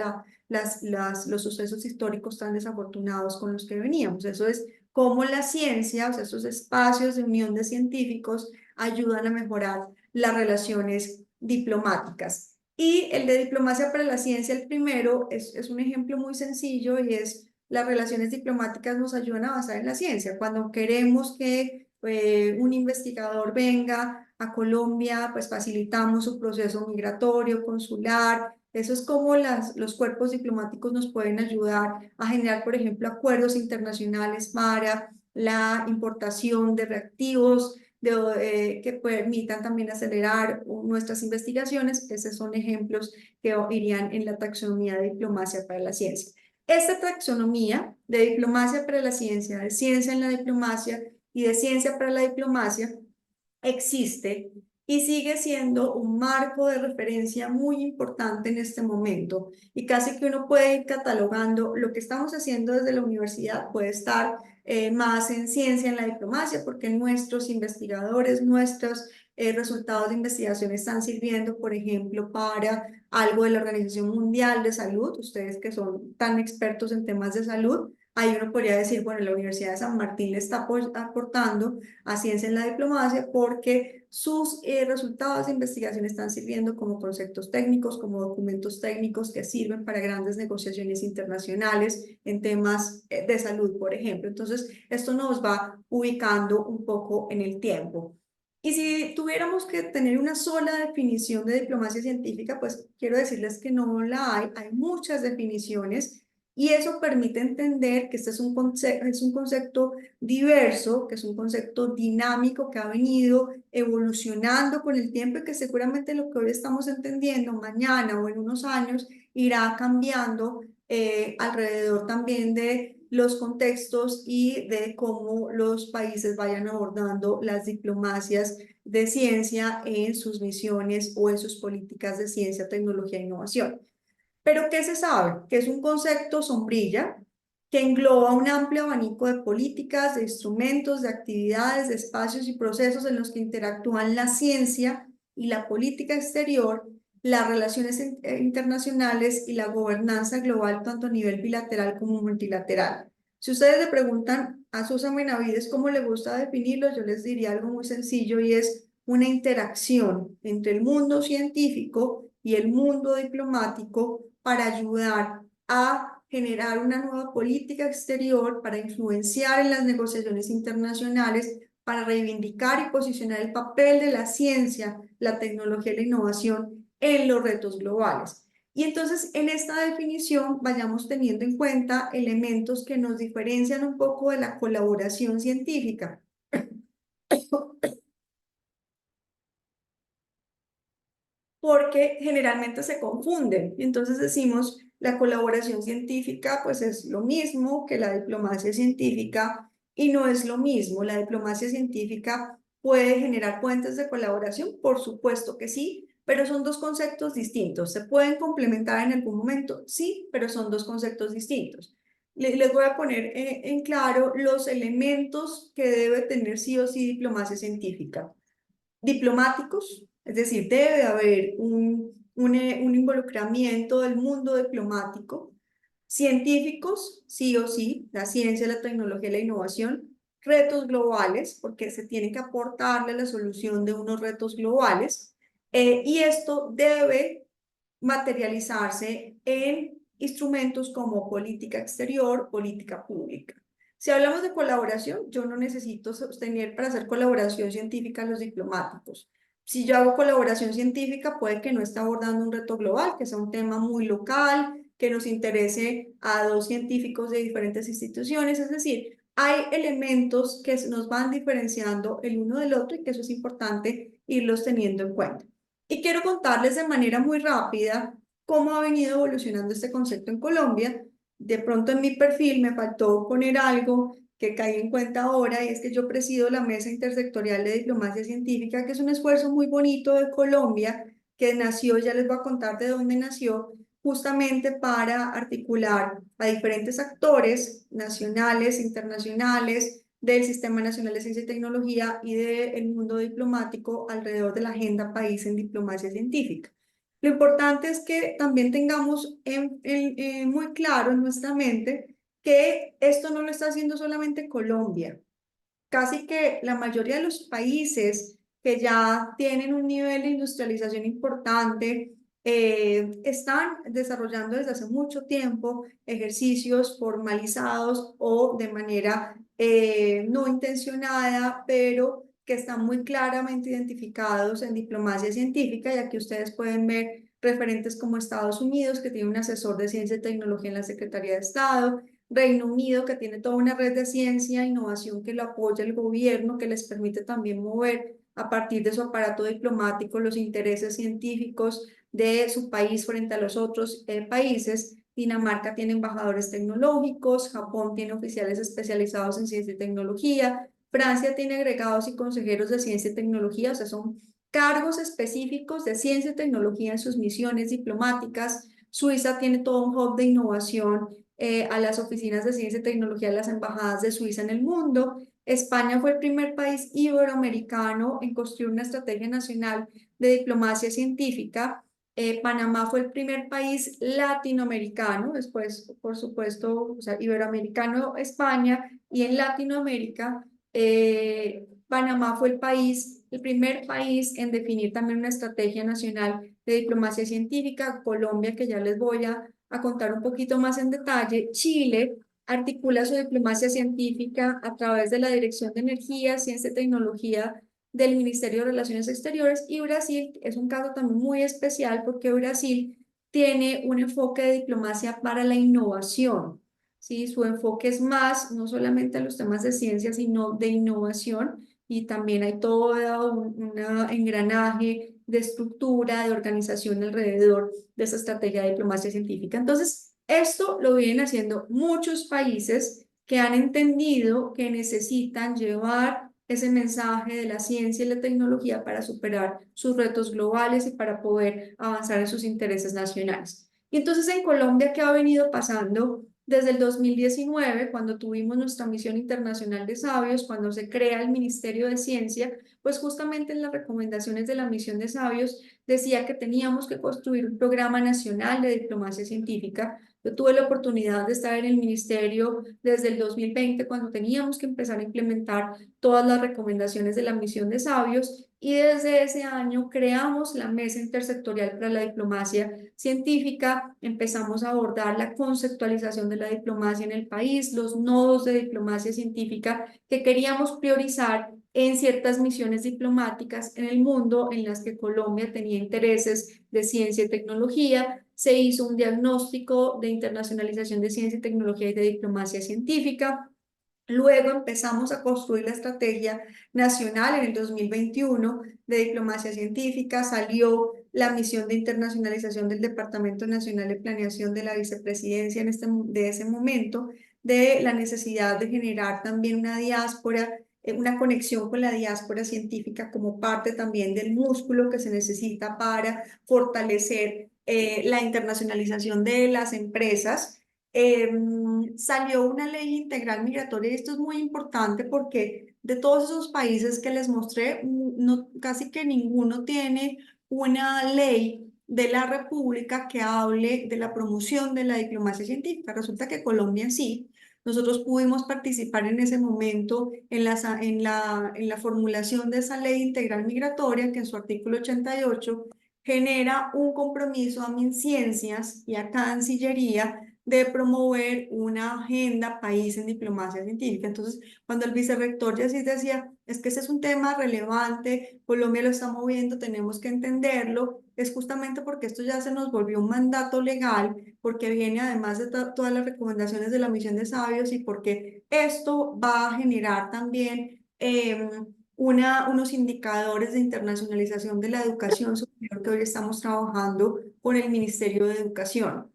los sucesos históricos tan desafortunados con los que veníamos. Eso es cómo la ciencia, o sea, esos espacios de unión de científicos ayudan a mejorar las relaciones diplomáticas. Y el de diplomacia para la ciencia, el primero, es un ejemplo muy sencillo y es las relaciones diplomáticas nos ayudan a avanzar en la ciencia. Cuando queremos que un investigador venga a Colombia, pues facilitamos su proceso migratorio, consular. Eso es como los cuerpos diplomáticos nos pueden ayudar a generar, por ejemplo, acuerdos internacionales para la importación de reactivos que permitan también acelerar nuestras investigaciones. Esos son ejemplos que irían en la taxonomía de diplomacia para la ciencia. Esta taxonomía de diplomacia para la ciencia, de ciencia en la diplomacia y de ciencia para la diplomacia existe y sigue siendo un marco de referencia muy importante en este momento y casi que uno puede ir catalogando lo que estamos haciendo desde la universidad, puede estar más en ciencia en la diplomacia porque nuestros investigadores, nuestros resultados de investigación están sirviendo, por ejemplo, para algo de la Organización Mundial de Salud, ustedes que son tan expertos en temas de salud. Ahí uno podría decir, bueno, la Universidad de San Martín le está aportando a ciencia en la diplomacia porque sus resultados de investigación están sirviendo como conceptos técnicos, como documentos técnicos que sirven para grandes negociaciones internacionales en temas de salud, por ejemplo. Entonces, esto nos va ubicando un poco en el tiempo. Y si tuviéramos que tener una sola definición de diplomacia científica, pues quiero decirles que no la hay muchas definiciones. Y eso permite entender que este es un concepto diverso, que es un concepto dinámico que ha venido evolucionando con el tiempo y que seguramente lo que hoy estamos entendiendo mañana o en unos años irá cambiando alrededor también de los contextos y de cómo los países vayan abordando las diplomacias de ciencia en sus misiones o en sus políticas de ciencia, tecnología e innovación. Pero ¿qué se sabe? Que es un concepto sombrilla que engloba un amplio abanico de políticas, de instrumentos, de actividades, de espacios y procesos en los que interactúan la ciencia y la política exterior, las relaciones internacionales y la gobernanza global tanto a nivel bilateral como multilateral. Si ustedes le preguntan a Susan Benavides cómo le gusta definirlo, yo les diría algo muy sencillo y es una interacción entre el mundo científico y el mundo diplomático para ayudar a generar una nueva política exterior, para influenciar en las negociaciones internacionales, para reivindicar y posicionar el papel de la ciencia, la tecnología y la innovación en los retos globales. Y entonces en esta definición vayamos teniendo en cuenta elementos que nos diferencian un poco de la colaboración científica. porque generalmente se confunden. Entonces decimos, la colaboración científica pues es lo mismo que la diplomacia científica y no es lo mismo. La diplomacia científica puede generar puentes de colaboración, por supuesto que sí, pero son dos conceptos distintos. ¿Se pueden complementar en algún momento? Sí, pero son dos conceptos distintos. Les voy a poner en claro los elementos que debe tener sí o sí diplomacia científica. Diplomáticos, es decir, debe haber un involucramiento del mundo diplomático. Científicos, sí o sí, la ciencia, la tecnología y la innovación. Retos globales, porque se tiene que aportarle la solución de unos retos globales. Y esto debe materializarse en instrumentos como política exterior, política pública. Si hablamos de colaboración, yo no necesito sostener para hacer colaboración científica a los diplomáticos. Si yo hago colaboración científica, puede que no esté abordando un reto global, que sea un tema muy local, que nos interese a dos científicos de diferentes instituciones. Es decir, hay elementos que nos van diferenciando el uno del otro y que eso es importante irlos teniendo en cuenta. Y quiero contarles de manera muy rápida cómo ha venido evolucionando este concepto en Colombia. De pronto en mi perfil me faltó poner algo que caí en cuenta ahora, y es que yo presido la Mesa Intersectorial de Diplomacia Científica, que es un esfuerzo muy bonito de Colombia, que nació, ya les voy a contar de dónde nació, justamente para articular a diferentes actores nacionales, internacionales, del Sistema Nacional de Ciencia y Tecnología y del mundo diplomático alrededor de la agenda país en diplomacia científica. Lo importante es que también tengamos muy claro en nuestra mente que esto no lo está haciendo solamente Colombia. Casi que la mayoría de los países que ya tienen un nivel de industrialización importante están desarrollando desde hace mucho tiempo ejercicios formalizados o de manera no intencionada, pero que están muy claramente identificados en diplomacia científica, y aquí ustedes pueden ver referentes como Estados Unidos, que tiene un asesor de ciencia y tecnología en la Secretaría de Estado, Reino Unido, que tiene toda una red de ciencia e innovación que lo apoya el gobierno, que les permite también mover a partir de su aparato diplomático los intereses científicos de su país frente a los otros países. Dinamarca tiene embajadores tecnológicos, Japón tiene oficiales especializados en ciencia y tecnología, Francia tiene agregados y consejeros de ciencia y tecnología, o sea, son cargos específicos de ciencia y tecnología en sus misiones diplomáticas. Suiza tiene todo un hub de innovación a las oficinas de ciencia y tecnología de las embajadas de Suiza en el mundo. España fue el primer país iberoamericano en construir una estrategia nacional de diplomacia científica. Panamá fue el primer país latinoamericano, después, por supuesto, o sea, iberoamericano, España, y en Latinoamérica, Panamá fue el primer país en definir también una estrategia nacional de diplomacia científica. Colombia, que ya les voy a contar un poquito más en detalle. Chile articula su diplomacia científica a través de la Dirección de Energía, Ciencia y Tecnología del Ministerio de Relaciones Exteriores, y Brasil es un caso también muy especial porque Brasil tiene un enfoque de diplomacia para la innovación. ¿Sí? Su enfoque es más, no solamente a los temas de ciencia, sino de innovación, y también hay todo un engranaje de estructura, de organización alrededor de esa estrategia de diplomacia científica. Entonces, esto lo vienen haciendo muchos países que han entendido que necesitan llevar ese mensaje de la ciencia y la tecnología para superar sus retos globales y para poder avanzar en sus intereses nacionales. Y entonces en Colombia, ¿qué ha venido pasando? Desde el 2019, cuando tuvimos nuestra misión internacional de sabios, cuando se crea el Ministerio de Ciencia, pues justamente en las recomendaciones de la misión de sabios decía que teníamos que construir un programa nacional de diplomacia científica. Yo tuve la oportunidad de estar en el ministerio desde el 2020, cuando teníamos que empezar a implementar todas las recomendaciones de la misión de sabios, y desde ese año creamos la Mesa Intersectorial para la Diplomacia Científica, empezamos a abordar la conceptualización de la diplomacia en el país, los nodos de diplomacia científica que queríamos priorizar en ciertas misiones diplomáticas en el mundo en las que Colombia tenía intereses de ciencia y tecnología. Se hizo un diagnóstico de internacionalización de ciencia y tecnología y de diplomacia científica. Luego empezamos a construir la estrategia nacional en el 2021 de diplomacia científica, salió la misión de internacionalización del Departamento Nacional de Planeación de la Vicepresidencia de ese momento, de la necesidad de generar también una diáspora, una conexión con la diáspora científica como parte también del músculo que se necesita para fortalecer la internacionalización de las empresas. Salió una ley integral migratoria y esto es muy importante porque de todos esos países que les mostré, no, casi que ninguno tiene una ley de la República que hable de la promoción de la diplomacia científica. Resulta que Colombia sí. Nosotros pudimos participar en ese momento en la formulación de esa ley integral migratoria que en su artículo 88 genera un compromiso a MinCiencias y a Cancillería de promover una agenda país en diplomacia científica. Entonces, cuando el vicerrector Yacis decía, es que ese es un tema relevante, Colombia lo está moviendo, tenemos que entenderlo, es justamente porque esto ya se nos volvió un mandato legal, porque viene además de todas las recomendaciones de la misión de sabios y porque esto va a generar también unos indicadores de internacionalización de la educación superior que hoy estamos trabajando con el Ministerio de Educación.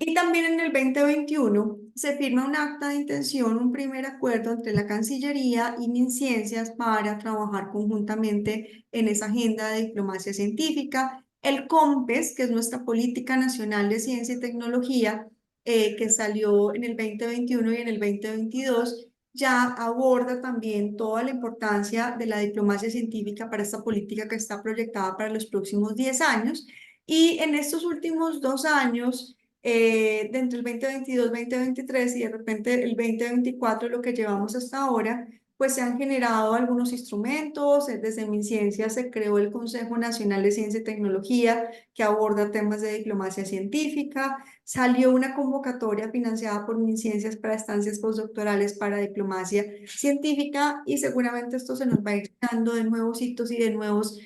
Y también en el 2021 se firma un acta de intención, un primer acuerdo entre la Cancillería y MinCiencias para trabajar conjuntamente en esa agenda de diplomacia científica. El COMPES, que es nuestra Política Nacional de Ciencia y Tecnología, que salió en el 2021 y en el 2022, ya aborda también toda la importancia de la diplomacia científica para esta política que está proyectada para los próximos 10 años. Y en estos últimos 2 años, dentro del 2022, 2023 y de repente el 2024, lo que llevamos hasta ahora, pues se han generado algunos instrumentos. Desde MinCiencia se creó el Consejo Nacional de Ciencia y Tecnología que aborda temas de diplomacia científica. Salió una convocatoria financiada por MinCiencias para estancias postdoctorales para diplomacia científica y seguramente esto se nos va a ir dando de nuevos hitos y de nuevos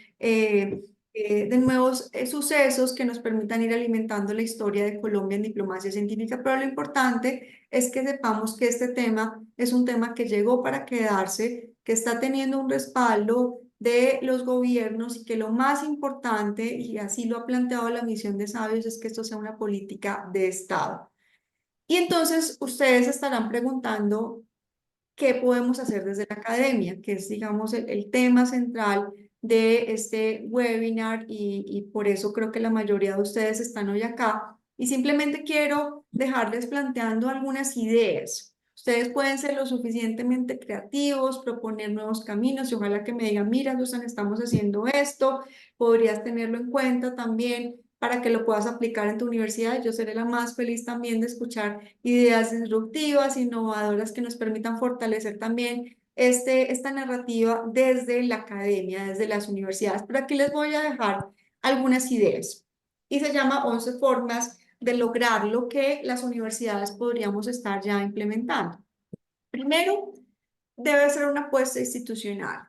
sucesos que nos permitan ir alimentando la historia de Colombia en diplomacia científica, pero lo importante es que sepamos que este tema es un tema que llegó para quedarse, que está teniendo un respaldo de los gobiernos y que lo más importante, y así lo ha planteado la misión de sabios, es que esto sea una política de Estado. Y entonces ustedes estarán preguntando, ¿qué podemos hacer desde la academia? Que es, digamos, el tema central de este webinar y por eso creo que la mayoría de ustedes están hoy acá. Y simplemente quiero dejarles planteando algunas ideas. Ustedes pueden ser lo suficientemente creativos, proponer nuevos caminos y ojalá que me digan, mira, Susan, estamos haciendo esto, podrías tenerlo en cuenta también para que lo puedas aplicar en tu universidad. Yo seré la más feliz también de escuchar ideas disruptivas, innovadoras que nos permitan fortalecer también esta narrativa desde la academia, desde las universidades. Pero aquí les voy a dejar algunas ideas y se llama 11 formas de lograr lo que las universidades podríamos estar ya implementando. Primero, debe ser una apuesta institucional.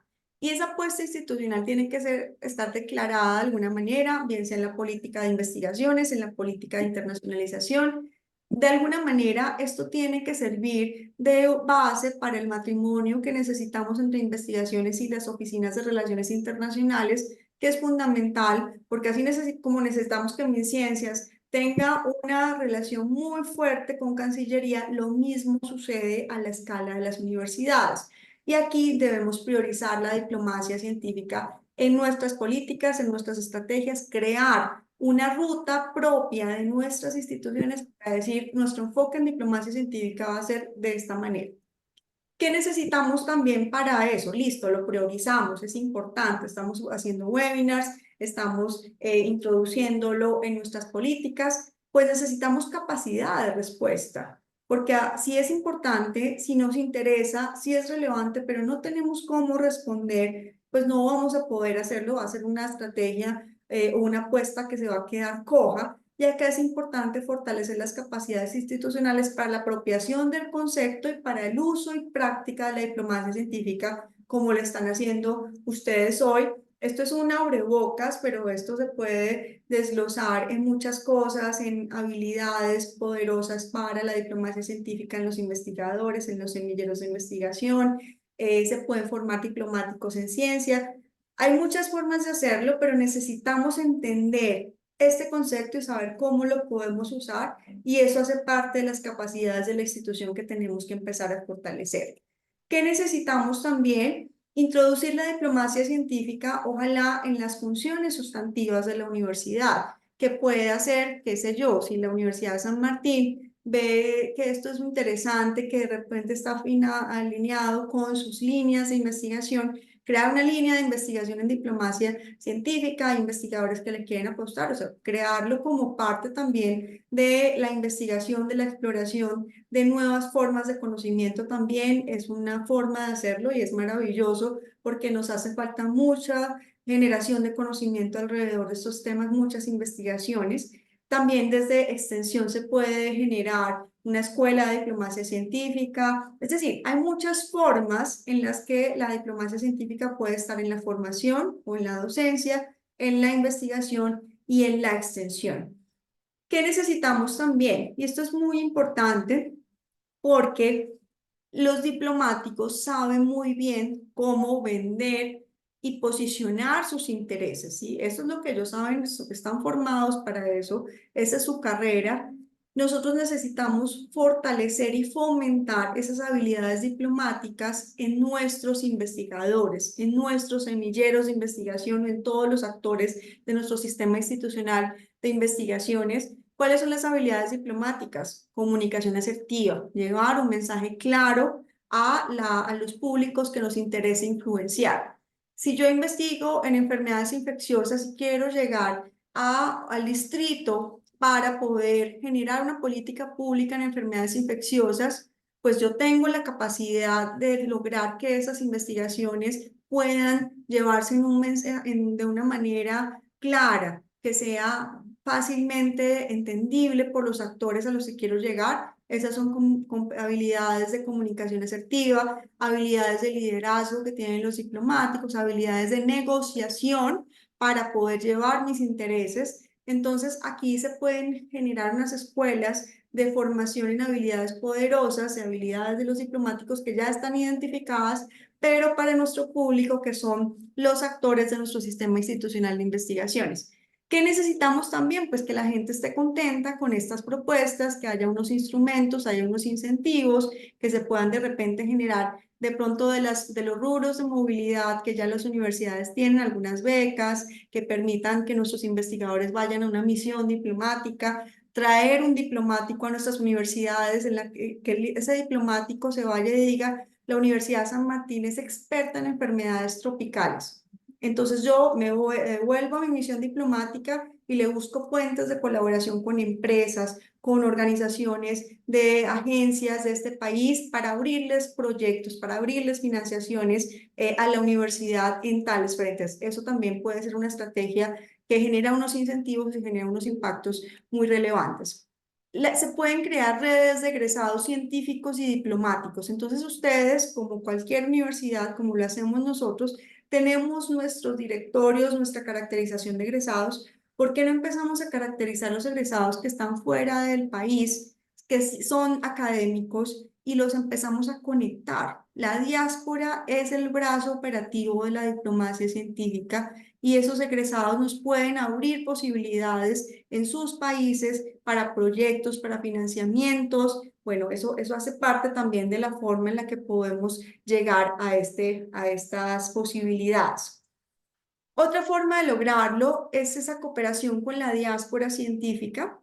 Y esa apuesta institucional tiene que estar declarada de alguna manera, bien sea en la política de investigaciones, en la política de internacionalización. De alguna manera, esto tiene que servir de base para el matrimonio que necesitamos entre investigaciones y las oficinas de relaciones internacionales, que es fundamental, porque así como necesitamos que MinCiencias tenga una relación muy fuerte con Cancillería, lo mismo sucede a la escala de las universidades. Y aquí debemos priorizar la diplomacia científica en nuestras políticas, en nuestras estrategias, crear una ruta propia de nuestras instituciones para decir, nuestro enfoque en diplomacia científica va a ser de esta manera. ¿Qué necesitamos también para eso? Listo, lo priorizamos, es importante, estamos haciendo webinars, estamos introduciéndolo en nuestras políticas, pues necesitamos capacidad de respuesta, porque sí es importante, si nos interesa, sí es relevante, pero no tenemos cómo responder, pues no vamos a poder hacerlo, va a ser una estrategia o una apuesta que se va a quedar coja, ya que es importante fortalecer las capacidades institucionales para la apropiación del concepto y para el uso y práctica de la diplomacia científica, como lo están haciendo ustedes hoy. Esto es un abrebocas, pero esto se puede desglosar en muchas cosas, en habilidades poderosas para la diplomacia científica en los investigadores, en los semilleros de investigación. Se pueden formar diplomáticos en ciencia. Hay muchas formas de hacerlo, pero necesitamos entender este concepto y saber cómo lo podemos usar, y eso hace parte de las capacidades de la institución que tenemos que empezar a fortalecer. ¿Qué necesitamos también? Introducir la diplomacia científica, ojalá en las funciones sustantivas de la universidad, que puede hacer, qué sé yo, si la Universidad de San Martín ve que esto es interesante, que de repente está alineado con sus líneas de investigación, crear una línea de investigación en diplomacia científica, investigadores que le quieren apostar, o sea, crearlo como parte también de la investigación, de la exploración de nuevas formas de conocimiento también es una forma de hacerlo, y es maravilloso porque nos hace falta mucha generación de conocimiento alrededor de estos temas, muchas investigaciones. También desde extensión se puede generar una escuela de diplomacia científica, es decir, hay muchas formas en las que la diplomacia científica puede estar en la formación o en la docencia, en la investigación y en la extensión. ¿Qué necesitamos también? Y esto es muy importante porque los diplomáticos saben muy bien cómo vender y posicionar sus intereses, ¿sí? Eso es lo que ellos saben, están formados para eso, esa es su carrera. Nosotros necesitamos fortalecer y fomentar esas habilidades diplomáticas en nuestros investigadores, en nuestros semilleros de investigación, en todos los actores de nuestro sistema institucional de investigaciones. ¿Cuáles son las habilidades diplomáticas? Comunicación asertiva, llevar un mensaje claro a los públicos que nos interesa influenciar. Si yo investigo en enfermedades infecciosas y quiero llegar al distrito para poder generar una política pública en enfermedades infecciosas, pues yo tengo la capacidad de lograr que esas investigaciones puedan llevarse de una manera clara, que sea fácilmente entendible por los actores a los que quiero llegar. Esas son habilidades de comunicación asertiva, habilidades de liderazgo que tienen los diplomáticos, habilidades de negociación para poder llevar mis intereses. Entonces, aquí se pueden generar unas escuelas de formación en habilidades poderosas, de habilidades de los diplomáticos que ya están identificadas, pero para nuestro público, que son los actores de nuestro sistema institucional de investigaciones. ¿Qué necesitamos también? Pues que la gente esté contenta con estas propuestas, que haya unos instrumentos, haya unos incentivos, que se puedan de repente generar de pronto de los rubros de movilidad que ya las universidades tienen, algunas becas que permitan que nuestros investigadores vayan a una misión diplomática, traer un diplomático a nuestras universidades, en la que ese diplomático se vaya y diga: la Universidad de San Martín es experta en enfermedades tropicales. Entonces yo me vuelvo a mi misión diplomática y le busco puentes de colaboración con empresas, con organizaciones de agencias de este país, para abrirles proyectos, para abrirles financiaciones a la universidad en tales frentes. Eso también puede ser una estrategia que genera unos incentivos y genera unos impactos muy relevantes. Se pueden crear redes de egresados científicos y diplomáticos. Entonces ustedes, como cualquier universidad, como lo hacemos nosotros, tenemos nuestros directorios, nuestra caracterización de egresados. ¿Por qué no empezamos a caracterizar los egresados que están fuera del país, que son académicos, y los empezamos a conectar? La diáspora es el brazo operativo de la diplomacia científica, y esos egresados nos pueden abrir posibilidades en sus países para proyectos, para financiamientos. Bueno, eso hace parte también de la forma en la que podemos llegar a estas posibilidades. Otra forma de lograrlo es esa cooperación con la diáspora científica,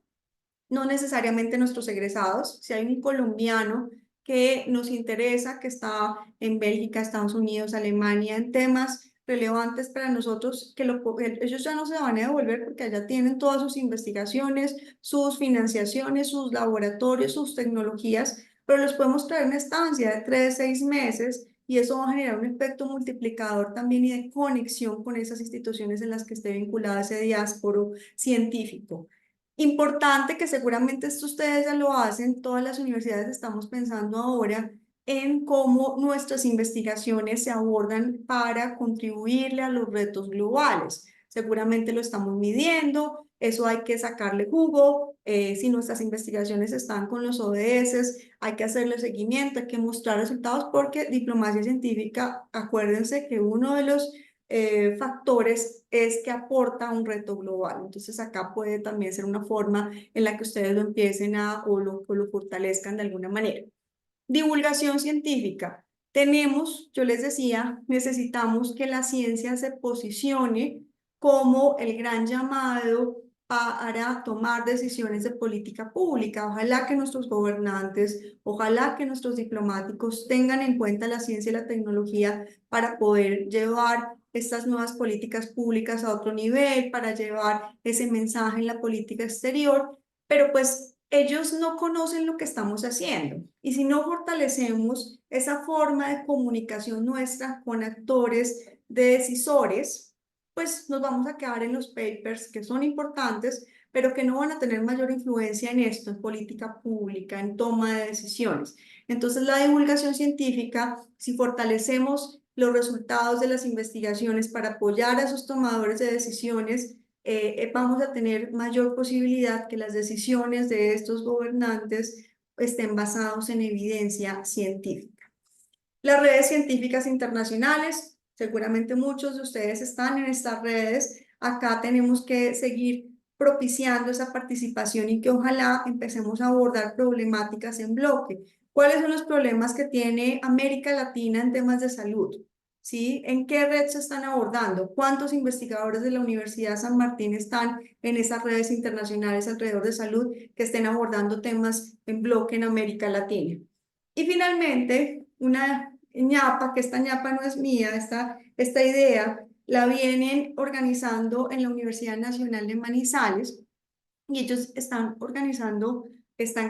no necesariamente nuestros egresados. Si hay un colombiano que nos interesa, que está en Bélgica, Estados Unidos, Alemania, en temas relevantes para nosotros, ellos ya no se van a devolver porque allá tienen todas sus investigaciones, sus financiaciones, sus laboratorios, sus tecnologías, pero los podemos traer una estancia de 3, 6 meses, y eso va a generar un efecto multiplicador también y de conexión con esas instituciones en las que esté vinculado ese diásporo científico. Importante, que seguramente esto ustedes ya lo hacen, todas las universidades estamos pensando ahora en cómo nuestras investigaciones se abordan para contribuirle a los retos globales. Seguramente lo estamos midiendo, eso hay que sacarle jugo. Si nuestras investigaciones están con los ODS, hay que hacerle seguimiento, hay que mostrar resultados, porque diplomacia científica, acuérdense que uno de los factores es que aporta un reto global. Entonces acá puede también ser una forma en la que ustedes lo empiecen o lo fortalezcan de alguna manera. Divulgación científica. Yo les decía, necesitamos que la ciencia se posicione como el gran llamado para tomar decisiones de política pública. Ojalá que nuestros gobernantes, ojalá que nuestros diplomáticos tengan en cuenta la ciencia y la tecnología para poder llevar estas nuevas políticas públicas a otro nivel, para llevar ese mensaje en la política exterior, pero pues ellos no conocen lo que estamos haciendo. Y si no fortalecemos esa forma de comunicación nuestra con actores decisores, pues nos vamos a quedar en los papers que son importantes, pero que no van a tener mayor influencia en esto, en política pública, en toma de decisiones. Entonces, la divulgación científica, si fortalecemos los resultados de las investigaciones para apoyar a esos tomadores de decisiones, vamos a tener mayor posibilidad que las decisiones de estos gobernantes estén basados en evidencia científica. Las redes científicas internacionales, seguramente muchos de ustedes están en estas redes. Acá tenemos que seguir propiciando esa participación y que ojalá empecemos a abordar problemáticas en bloque. ¿Cuáles son los problemas que tiene América Latina en temas de salud? ¿Sí? ¿En qué red se están abordando? ¿Cuántos investigadores de la Universidad San Martín están en esas redes internacionales alrededor de salud que estén abordando temas en bloque en América Latina? Y finalmente, una ñapa, que esta ñapa no es mía, esta idea la vienen organizando en la Universidad Nacional de Manizales, y ellos están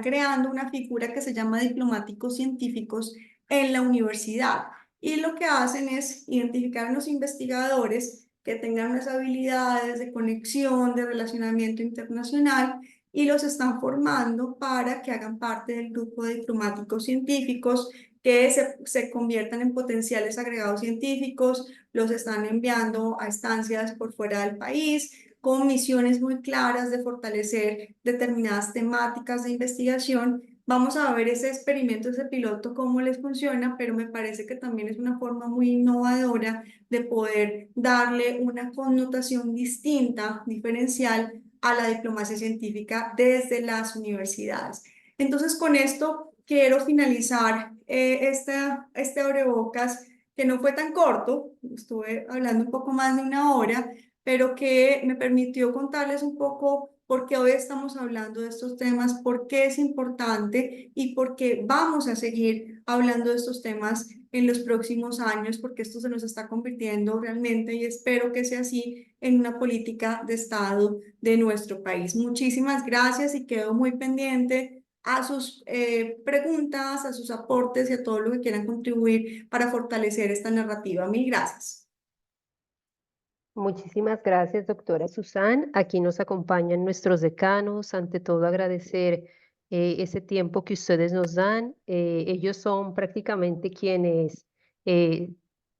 creando una figura que se llama diplomáticos científicos en la universidad. Y lo que hacen es identificar a unos investigadores que tengan unas habilidades de conexión, de relacionamiento internacional, y los están formando para que hagan parte del grupo de diplomáticos científicos, que se conviertan en potenciales agregados científicos, los están enviando a estancias por fuera del país, con misiones muy claras de fortalecer determinadas temáticas de investigación. Vamos a ver ese experimento, ese piloto, cómo les funciona, pero me parece que también es una forma muy innovadora de poder darle una connotación distinta, diferencial a la diplomacia científica desde las universidades. Entonces, con esto quiero finalizar este abrebocas, que no fue tan corto, estuve hablando un poco más de una hora, pero que me permitió contarles un poco por qué hoy estamos hablando de estos temas, por qué es importante y por qué vamos a seguir hablando de estos temas en los próximos años, porque esto se nos está convirtiendo realmente, y espero que sea así, en una política de Estado de nuestro país. Muchísimas gracias y quedo muy pendiente a sus preguntas, a sus aportes y a todo lo que quieran contribuir para fortalecer esta narrativa. Mil gracias. Muchísimas gracias, doctora Susan. Aquí nos acompañan nuestros decanos. Ante todo, agradecer ese tiempo que ustedes nos dan. Ellos son prácticamente quienes se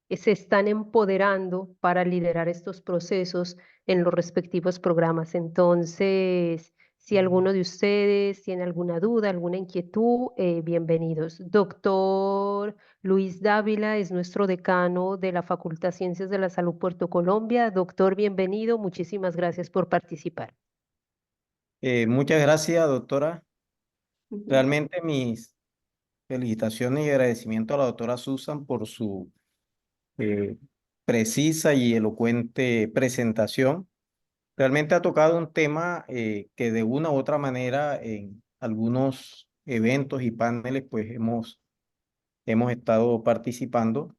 están empoderando para liderar estos procesos en los respectivos programas. Entonces, si alguno de ustedes tiene alguna duda, alguna inquietud, bienvenidos. Doctor Luis Dávila es nuestro decano de la Facultad de Ciencias de la Salud Puerto Colombia. Doctor, bienvenido. Muchísimas gracias por participar. Muchas gracias, doctora. Realmente mis felicitaciones y agradecimiento a la doctora Susan por su precisa y elocuente presentación. Realmente ha tocado un tema que de una u otra manera en algunos eventos y paneles pues hemos estado participando,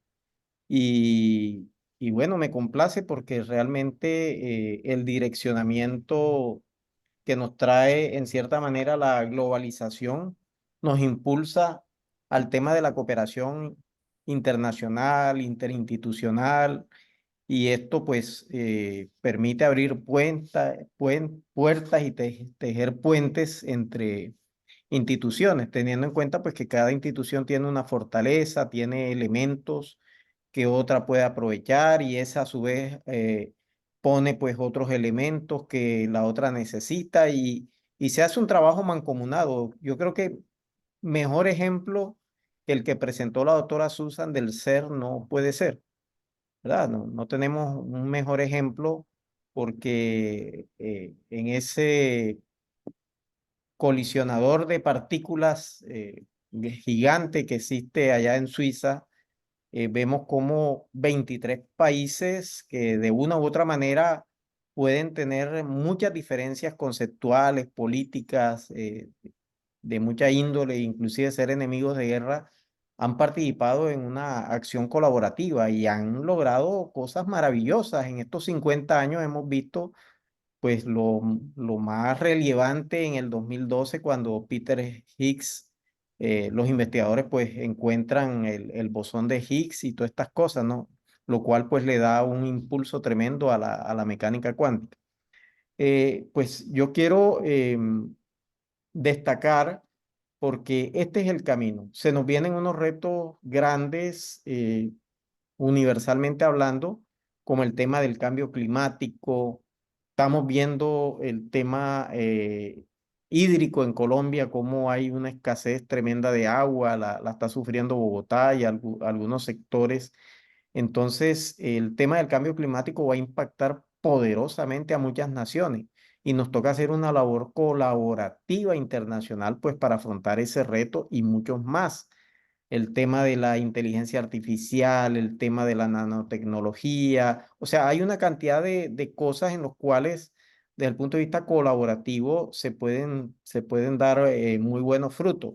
y bueno, me complace porque realmente el direccionamiento que nos trae en cierta manera la globalización nos impulsa al tema de la cooperación internacional, interinstitucional, y esto pues permite abrir puertas y tejer puentes entre instituciones, teniendo en cuenta pues que cada institución tiene una fortaleza, tiene elementos que otra puede aprovechar, y esa a su vez pone pues otros elementos que la otra necesita, y se hace un trabajo mancomunado. Yo creo que mejor ejemplo que el que presentó la doctora Susan del ser no puede ser. ¿verdad? No tenemos un mejor ejemplo porque en ese colisionador de partículas gigante que existe allá en Suiza, vemos como 23 países que de una u otra manera pueden tener muchas diferencias conceptuales, políticas, de mucha índole, inclusive ser enemigos de guerra, han participado en una acción colaborativa y han logrado cosas maravillosas. En estos 50 años hemos visto pues lo más relevante en el 2012 cuando Peter Higgs, los investigadores pues encuentran el bosón de Higgs y todas estas cosas, ¿no? Lo cual pues le da un impulso tremendo a la mecánica cuántica. Pues yo quiero destacar porque este es el camino. Se nos vienen unos retos grandes, universalmente hablando, como el tema del cambio climático. Estamos viendo el tema hídrico en Colombia, cómo hay una escasez tremenda de agua, la está sufriendo Bogotá y algunos sectores. Entonces, el tema del cambio climático va a impactar poderosamente a muchas naciones y nos toca hacer una labor colaborativa internacional, pues, para afrontar ese reto y muchos más. El tema de la inteligencia artificial, el tema de la nanotecnología, o sea, hay una cantidad de cosas en los cuales, desde el punto de vista colaborativo, se pueden dar muy buenos frutos.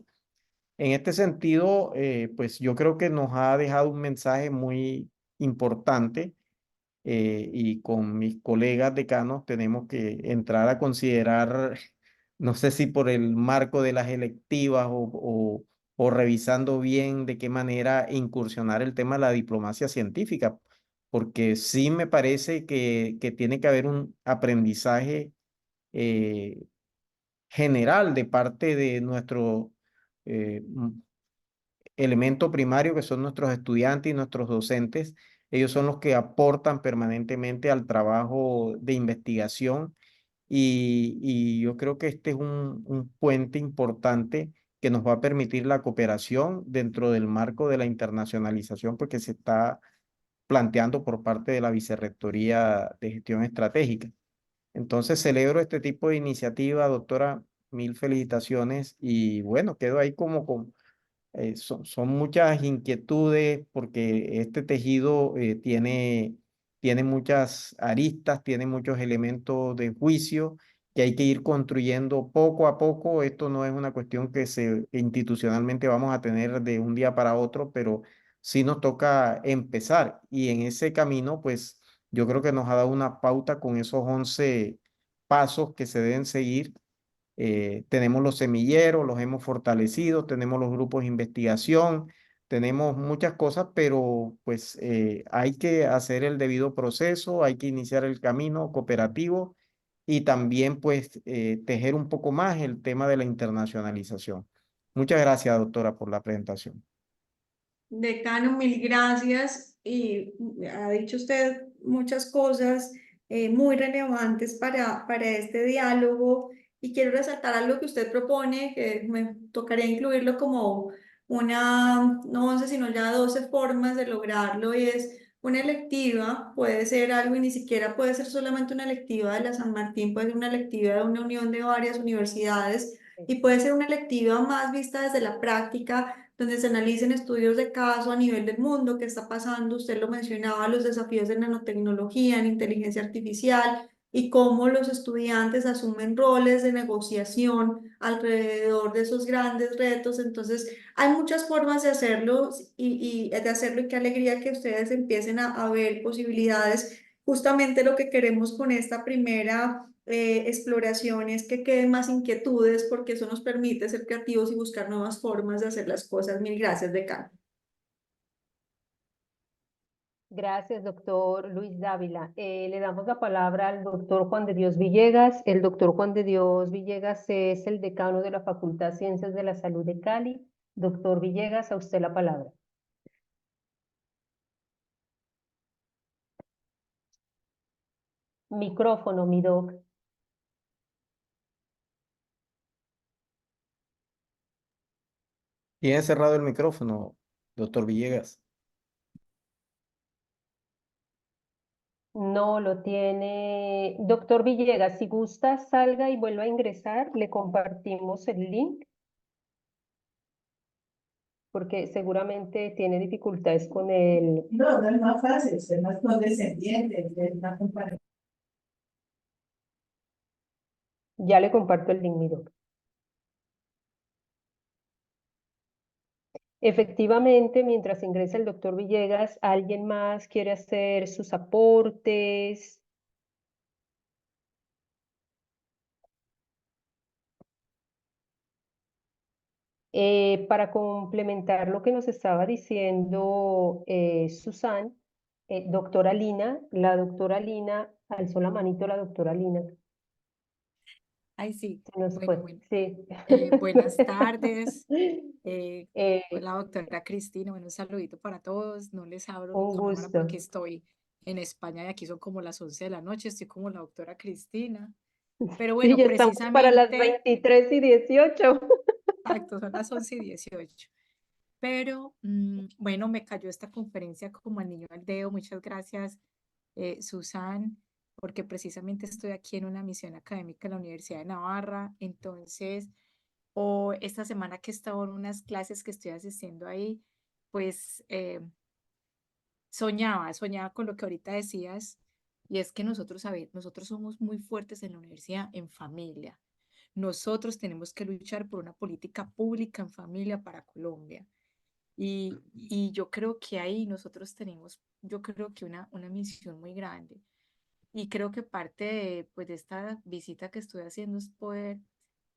En este sentido, pues yo creo que nos ha dejado un mensaje muy importante y con mis colegas decanos tenemos que entrar a considerar, no sé si por el marco de las electivas o revisando bien de qué manera incursionar el tema de la diplomacia científica, porque sí me parece que tiene que haber un aprendizaje eh, general de parte de nuestro eh, elemento primario, que son nuestros estudiantes y nuestros docentes. Ellos son los que aportan permanentemente al trabajo de investigación y yo creo que este es un puente importante que nos va a permitir la cooperación dentro del marco de la internacionalización, porque se está planteando por parte de la Vicerrectoría de Gestión Estratégica. Entonces celebro este tipo de iniciativa, doctora, mil felicitaciones y bueno, quedo ahí como con son muchas inquietudes porque este tejido tiene muchas aristas, tiene muchos elementos de juicio que hay que ir construyendo poco a poco. Esto no es una cuestión que institucionalmente vamos a tener de un día para otro, pero sí nos toca empezar. Y en ese camino, pues yo creo que nos ha dado una pauta con esos 11 pasos que se deben seguir. Tenemos los semilleros, los hemos fortalecido, tenemos los grupos de investigación, tenemos muchas cosas, pero pues hay que hacer el debido proceso, hay que iniciar el camino cooperativo y también pues tejer un poco más el tema de la internacionalización. Muchas gracias, doctora, por la presentación. Decano, mil gracias. Y ha dicho usted muchas cosas muy relevantes para este diálogo. Y quiero resaltar algo que usted propone, que me tocaría incluirlo como una, no 11, sino ya 12 formas de lograrlo. Y es una electiva, puede ser algo y ni siquiera puede ser solamente una electiva de la San Martín, puede ser una electiva de una unión de varias universidades y puede ser una electiva más vista desde la práctica donde se analicen estudios de caso a nivel del mundo, qué está pasando, usted lo mencionaba, los desafíos de nanotecnología, en inteligencia artificial y cómo los estudiantes asumen roles de negociación alrededor de esos grandes retos. Entonces, hay muchas formas de hacerlo y de hacerlo y qué alegría que ustedes empiecen a ver posibilidades. Justamente lo que queremos con esta primera exploraciones, que queden más inquietudes, porque eso nos permite ser creativos y buscar nuevas formas de hacer las cosas. Mil gracias, decano. Gracias, doctor Luis Dávila. Le damos la palabra al doctor Juan de Dios Villegas. El doctor Juan de Dios Villegas es el decano de la Facultad de Ciencias de la Salud de Cali. Doctor Villegas, a usted la palabra. Micrófono, mi doc. Tiene cerrado el micrófono, doctor Villegas. No lo tiene. Doctor Villegas, si gusta, salga y vuelva a ingresar, le compartimos el link, porque seguramente tiene dificultades con el... No, no es más fácil, es más condescendiente, es una compañía. Ya le comparto el link, mi doctor. Efectivamente, mientras ingresa el doctor Villegas, ¿alguien más quiere hacer sus aportes? Para complementar lo que nos estaba diciendo Susan, doctora Lina, la doctora Lina, alzó la manito la doctora Lina, Ay, sí. se nos Bueno, fue, bueno. sí. Buenas tardes. Eh, Hola, doctora Cristina. Bueno, un saludito para todos. No les abro un cámara gusto. porque estoy en España y aquí son como las 11 de la noche. Estoy como la doctora Cristina. Pero Sí, bueno, ya estamos para las precisamente, 23:18. exacto, son las 11:18. Pero bueno, me cayó esta conferencia como al niño al dedo. Muchas gracias, Susan, porque precisamente estoy aquí en una misión académica en la Universidad de Navarra. Entonces, o esta semana que he estado en unas clases que estoy asistiendo ahí, pues soñaba con lo que ahorita decías, y es que nosotros, a ver, nosotros somos muy fuertes en la universidad, en familia. Nosotros tenemos que luchar por una política pública en familia para Colombia. Y yo creo que ahí nosotros tenemos, yo creo que una misión muy grande. Y creo que parte de, pues, de esta visita que estoy haciendo es poder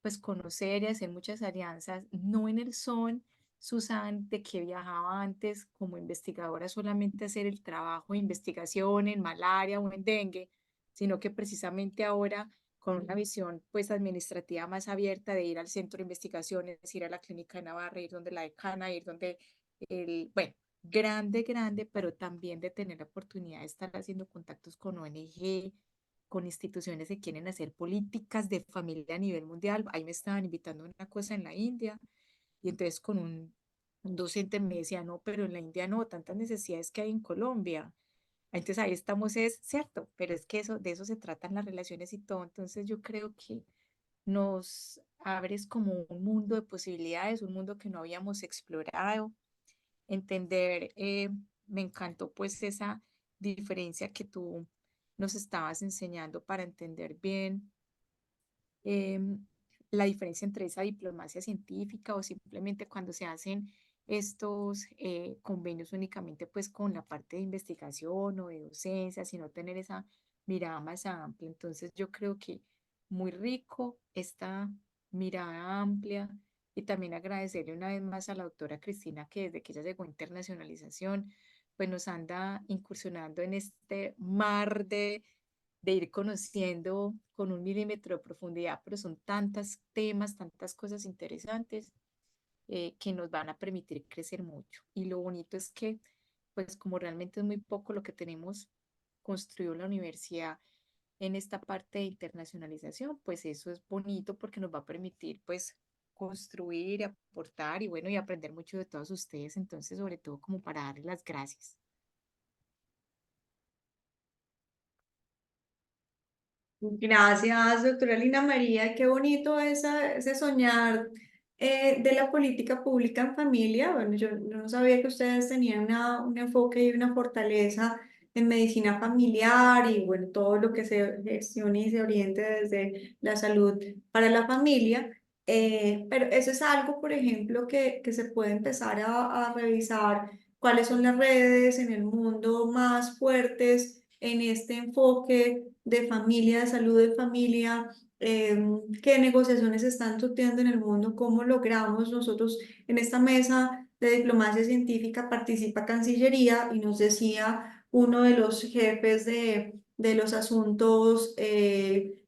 pues conocer y hacer muchas alianzas, no en el son, Susan, de que viajaba antes como investigadora solamente a hacer el trabajo de investigación en malaria o en dengue, sino que precisamente ahora con una visión pues administrativa más abierta de ir al centro de investigaciones, ir a la clínica de Navarra, ir donde la decana, ir donde bueno, grande, pero también de tener la oportunidad de estar haciendo contactos con ONG, con instituciones que quieren hacer políticas de familia a nivel mundial. Ahí me estaban invitando a una cosa en la India y entonces con un docente me decía, no, pero en la India no, tantas necesidades que hay en Colombia. Entonces ahí estamos, es cierto, pero es que eso, de eso se tratan las relaciones y todo. Entonces yo creo que nos abres como un mundo de posibilidades, un mundo que no habíamos explorado entender, me encantó pues esa diferencia que tú nos estabas enseñando para entender bien em, la diferencia entre esa diplomacia científica o simplemente cuando se hacen estos convenios únicamente pues con la parte de investigación o de docencia, sino tener esa mirada más amplia. Entonces yo creo que muy rico esta mirada amplia y también agradecerle una vez más a la doctora Cristina que desde que ella llegó a internacionalización pues nos anda incursionando en este mar de ir conociendo con 1 milímetro de profundidad, pero son tantos temas, tantas cosas interesantes que nos van a permitir crecer mucho. Y lo bonito es que, pues como realmente es muy poco lo que tenemos construido la universidad en esta parte de internacionalización, pues eso es bonito porque nos va a permitir, pues, construir y aportar y bueno, y aprender mucho de todos ustedes. Entonces, sobre todo como para darles las gracias. Gracias, doctora Lina María. Qué bonito ese soñar de la política pública en familia. Bueno, yo no sabía que ustedes tenían un enfoque y una fortaleza en medicina familiar y bueno, todo lo que se gestione y se oriente desde la salud para la familia. Pero eso es algo, por ejemplo, que se puede empezar a revisar cuáles son las redes en el mundo más fuertes en este enfoque de familia, de salud de familia, qué negociaciones se están surtiendo en el mundo, cómo logramos nosotros en esta mesa de diplomacia científica participa Cancillería y nos decía uno de los jefes de los asuntos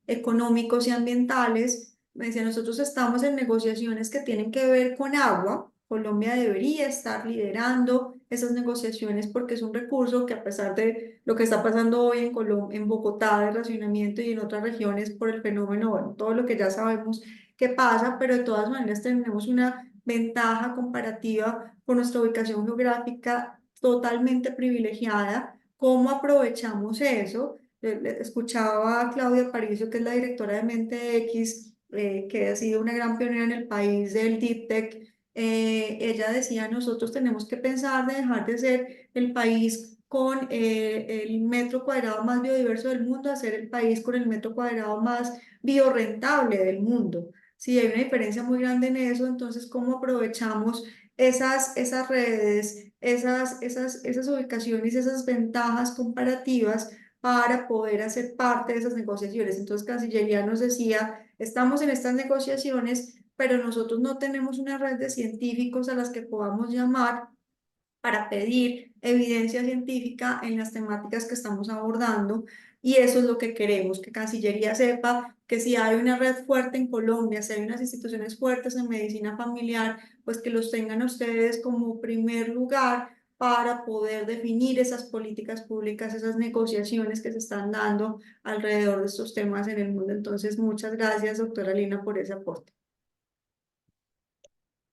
económicos y ambientales, me decía, nosotros estamos en negociaciones que tienen que ver con agua. Colombia debería estar liderando esas negociaciones porque es un recurso que a pesar de lo que está pasando hoy en Bogotá de racionamiento y en otras regiones por el fenómeno, bueno, todo lo que ya sabemos que pasa, pero de todas maneras tenemos una ventaja comparativa con nuestra ubicación geográfica totalmente privilegiada ¿Cómo aprovechamos eso? Escuchaba a Claudia Paricio, que es la directora de Mente X, que ha sido una gran pionera en el país del Deep Tech. Ella decía, nosotros tenemos que pensar de dejar de ser el país con el metro cuadrado más biodiverso del mundo a ser el país con el metro cuadrado más biorrentable del mundo. Sí, hay una diferencia muy grande en eso, entonces, ¿cómo aprovechamos esas redes, esas ubicaciones, esas ventajas comparativas para poder hacer parte de esas negociaciones? Entonces, Cancillería nos decía, estamos en estas negociaciones, pero nosotros no tenemos una red de científicos a las que podamos llamar para pedir evidencia científica en las temáticas que estamos abordando. Y eso es lo que queremos, que Cancillería sepa que si hay una red fuerte en Colombia, si hay unas instituciones fuertes en medicina familiar, pues que los tengan ustedes como primer lugar para poder definir esas políticas públicas, esas negociaciones que se están dando alrededor de estos temas en el mundo. Entonces, muchas gracias, doctora Lina, por ese aporte.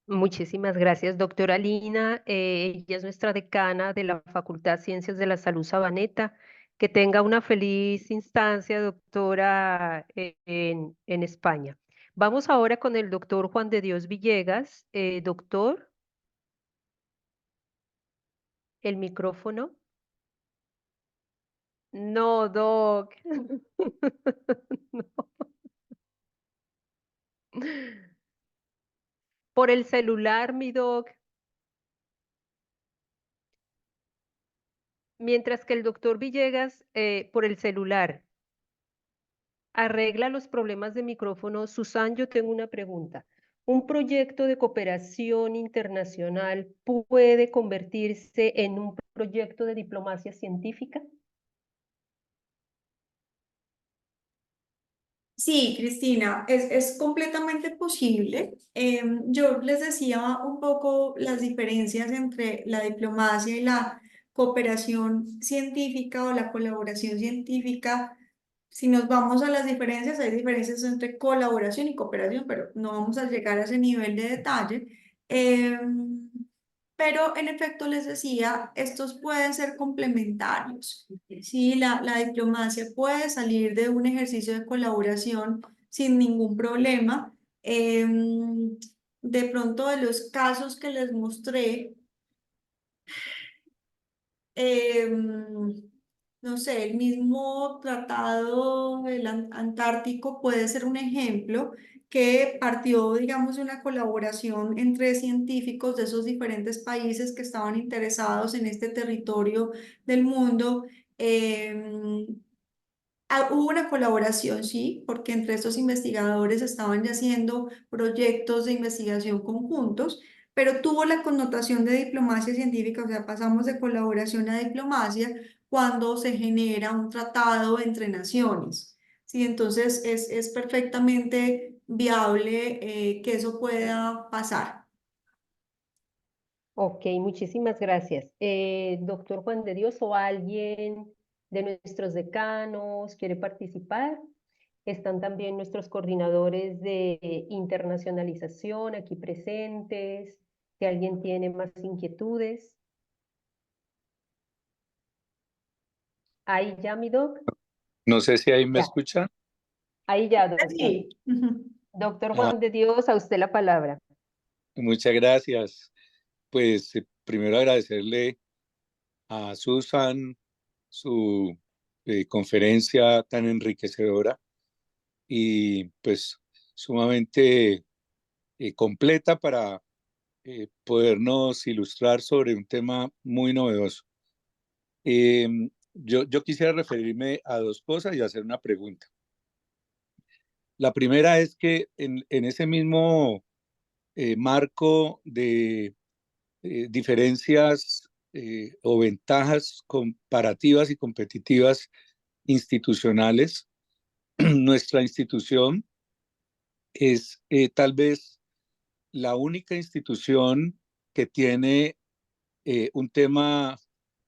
Muchísimas gracias, doctora Lina. Ella es nuestra decana de la Facultad de Ciencias de la Salud Sabaneta. Que tenga una feliz instancia, doctora, en España. Vamos ahora con el doctor Juan de Dios Villegas. Doctor, el micrófono. No, doc. No. Por el celular, mi doc. Mientras que el doctor Villegas, por el celular, arregla los problemas de micrófono. Susan, yo tengo una pregunta. ¿Un proyecto de cooperación internacional puede convertirse en un proyecto de diplomacia científica? Sí, Cristina, es completamente posible. Yo les decía un poco las diferencias entre la diplomacia y la cooperación científica o la colaboración científica. Si nos vamos a las diferencias, hay diferencias entre colaboración y cooperación, pero no vamos a llegar a ese nivel de detalle. Pero en efecto les decía, estos pueden ser complementarios. Sí, la diplomacia puede salir de un ejercicio de colaboración sin ningún problema. De pronto, de los casos que les mostré, no sé, el mismo tratado del Antártico puede ser un ejemplo que partió, digamos, de una colaboración entre científicos de esos diferentes países que estaban interesados en este territorio del mundo. em, Hubo una colaboración, sí, porque entre estos investigadores estaban ya haciendo proyectos de investigación conjuntos, pero tuvo la connotación de diplomacia científica, o sea, pasamos de colaboración a diplomacia cuando se genera un tratado entre naciones. Sí, entonces es perfectamente viable que eso pueda pasar. Ok, muchísimas gracias. Doctor Juan de Dios o alguien de nuestros decanos quiere participar. Están también nuestros coordinadores de internacionalización aquí presentes. Si alguien tiene más inquietudes. Ahí ya, mi doc. No sé si ahí me Ya. escuchan. Ahí ya, doctor. Sí. Doctor Ah, Juan de Dios, a usted la palabra. muchas gracias. Pues primero agradecerle a Susan su conferencia tan enriquecedora y pues sumamente completa para podernos ilustrar sobre un tema muy novedoso. Yo quisiera referirme a dos cosas y hacer una pregunta. La primera es que en ese mismo marco de diferencias o ventajas comparativas y competitivas institucionales, nuestra institución es tal vez la única institución que tiene un tema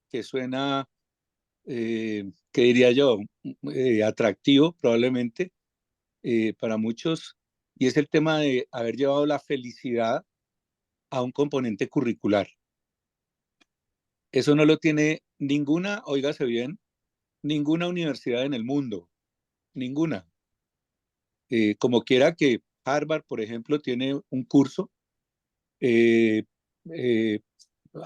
que suena, que diría yo, atractivo probablemente para muchos, y es el tema de haber llevado la felicidad a un componente curricular. Eso no lo tiene ninguna, óigase bien, ninguna universidad en el mundo, ninguna. Como quiera que Harvard, por ejemplo, tiene un curso, eh, eh,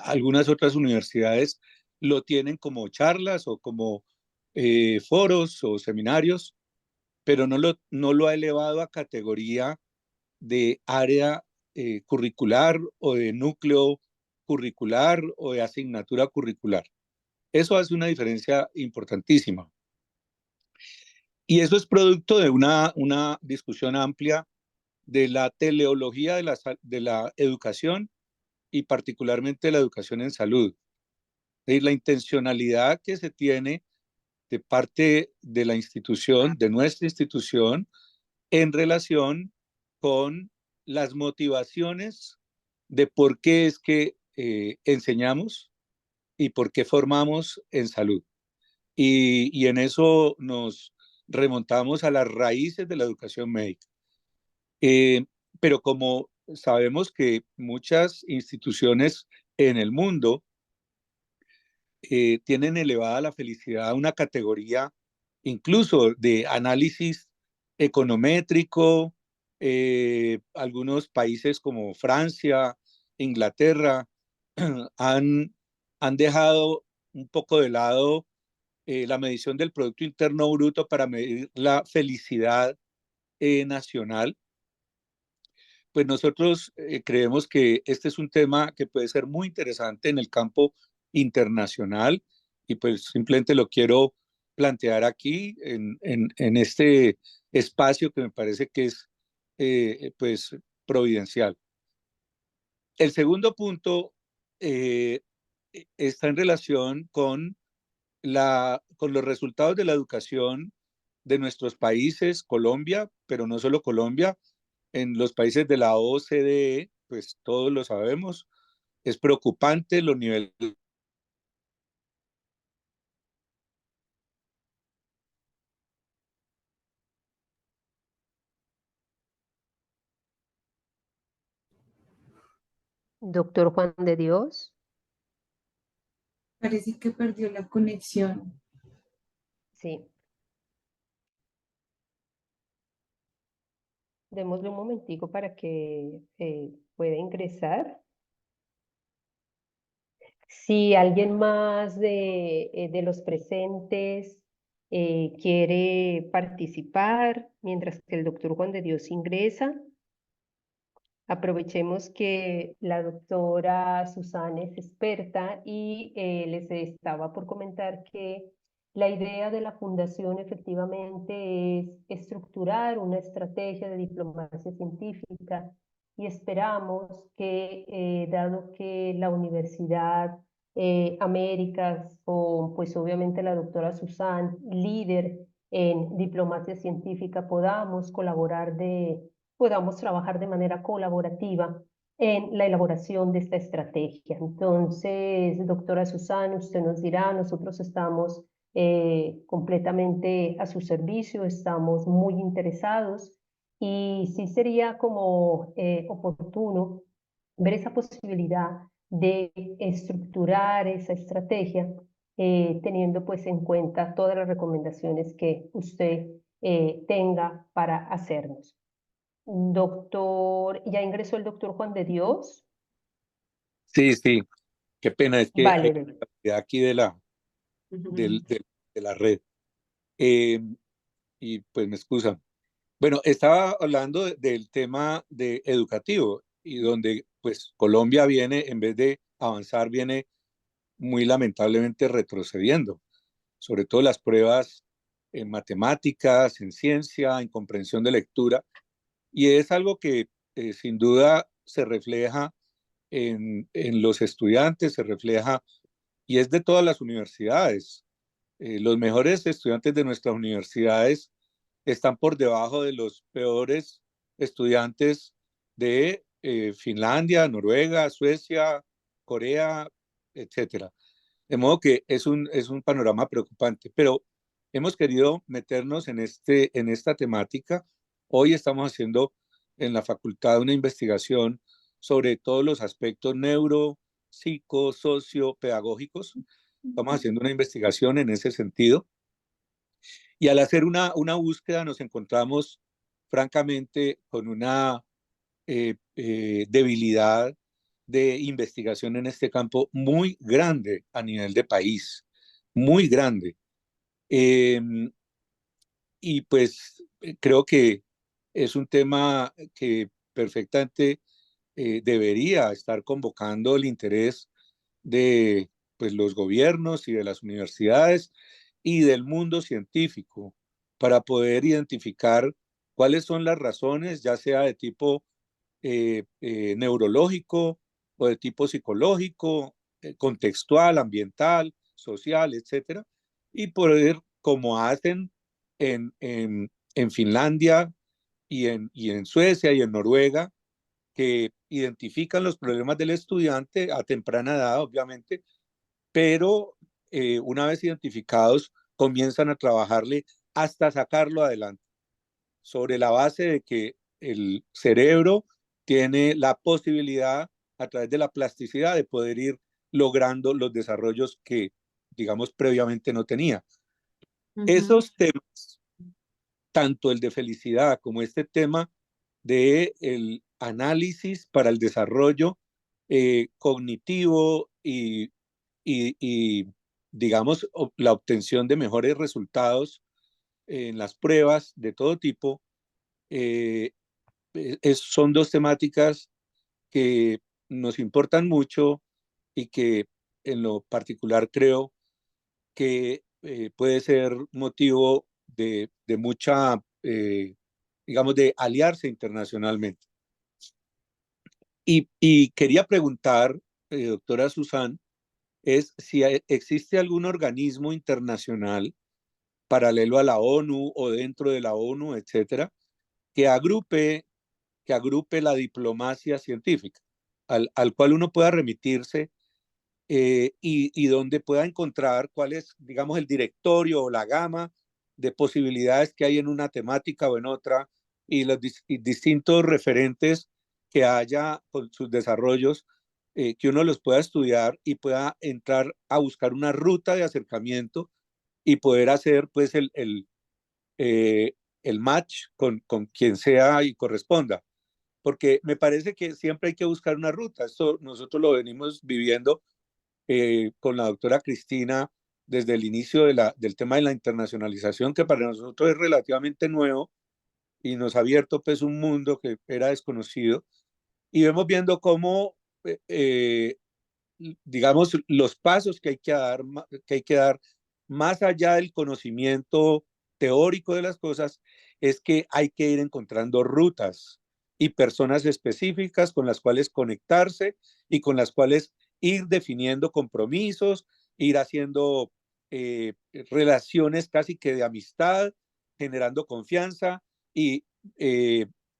algunas otras universidades lo tienen como charlas o como foros o seminarios, pero no lo ha elevado a categoría de área curricular o de núcleo curricular o de asignatura curricular. Eso hace una diferencia importantísima. Y eso es producto de una discusión amplia de la teleología de la educación y particularmente la educación en salud. Es decir, la intencionalidad que se tiene de parte de la institución, de nuestra institución, en relación con las motivaciones de por qué es que enseñamos y por qué formamos en salud. Y en eso nos remontamos a las raíces de la educación médica. Pero como sabemos que muchas instituciones en el mundo tienen elevada la felicidad a una categoría incluso de análisis econométrico, algunos países como Francia, Inglaterra, han, han dejado un poco de lado la medición del Producto Interno Bruto para medir la felicidad nacional. Pues nosotros creemos que este es un tema que puede ser muy interesante en el campo internacional y pues simplemente lo quiero plantear aquí en este espacio que me parece que es pues providencial. El segundo punto está en relación con los resultados de la educación de nuestros países, Colombia, pero no solo Colombia, en los países de la OCDE, pues todos lo sabemos, es preocupante los niveles. Doctor Juan de Dios. Parece que perdió la conexión. Sí. Démosle un momentico para que pueda ingresar. Si alguien más de los presentes quiere participar mientras que el doctor Juan de Dios ingresa, aprovechemos que la doctora Susana es experta y les estaba por comentar que la idea de la fundación efectivamente es estructurar una estrategia de diplomacia científica y esperamos que, dado que la Universidad Américas, o pues obviamente la doctora Susana, líder en diplomacia científica, podamos trabajar de manera colaborativa en la elaboración de esta estrategia. Entonces, doctora Susana, usted nos dirá, nosotros estamos completamente a su servicio, estamos muy interesados y sí sería como oportuno ver esa posibilidad de estructurar esa estrategia teniendo pues en cuenta todas las recomendaciones que usted tenga para hacernos. Doctor, ¿ya ingresó el doctor Juan de Dios? Sí, sí, qué pena, es que hay Vale. aquí de la red. Y pues me excusan. Bueno, estaba hablando del tema educativo y donde pues Colombia viene, en vez de avanzar, viene muy lamentablemente retrocediendo, sobre todo las pruebas en matemáticas, en ciencia, en comprensión de lectura, y es algo que sin duda se refleja en los estudiantes, se refleja, y es de todas las universidades. Los mejores estudiantes de nuestras universidades están por debajo de los peores estudiantes de Finlandia, Noruega, Suecia, Corea, etcétera. De modo que es un panorama preocupante, pero hemos querido meternos en esta temática. Hoy estamos haciendo en la facultad una investigación sobre todos los aspectos psicosociopedagógicos. Estamos haciendo una investigación en ese sentido. Y al hacer una búsqueda nos encontramos francamente con una debilidad de investigación en este campo muy grande a nivel de país, muy grande. Y pues creo que es un tema que perfectamente debería estar convocando el interés de pues, los gobiernos y de las universidades y del mundo científico para poder identificar cuáles son las razones, ya sea de tipo neurológico o de tipo psicológico, contextual, ambiental, social, etcétera, y poder, como hacen en Finlandia y en Suecia y en Noruega, que identifican los problemas del estudiante a temprana edad, obviamente, pero una vez identificados, comienzan a trabajarle hasta sacarlo adelante, sobre la base de que el cerebro tiene la posibilidad, a través de la plasticidad, de poder ir logrando los desarrollos que, digamos, previamente no tenía. Esos temas, tanto el de felicidad como este tema de el análisis para el desarrollo cognitivo y, digamos, la obtención de mejores resultados en las pruebas de todo tipo, son dos temáticas que nos importan mucho y que en lo particular creo que puede ser motivo de mucha, digamos, de aliarse internacionalmente. Y quería preguntar, doctora Susan, es si existe algún organismo internacional paralelo a la ONU o dentro de la ONU, etcétera, que agrupe la diplomacia científica, al cual uno pueda remitirse y donde pueda encontrar cuál es, digamos, el directorio o la gama de posibilidades que hay en una temática o en otra y los distintos referentes que haya con sus desarrollos, que uno los pueda estudiar y pueda entrar a buscar una ruta de acercamiento y poder hacer pues el match con quien sea y corresponda. Porque me parece que siempre hay que buscar una ruta. Esto nosotros lo venimos viviendo con la doctora Cristina desde el inicio del tema de la internacionalización, que para nosotros es relativamente nuevo y nos ha abierto pues un mundo que era desconocido. Y vemos viendo cómo, digamos, los pasos que hay que dar más allá del conocimiento teórico de las cosas, es que hay que ir encontrando rutas y personas específicas con las cuales conectarse y con las cuales ir definiendo compromisos, ir haciendo relaciones casi que de amistad, generando confianza y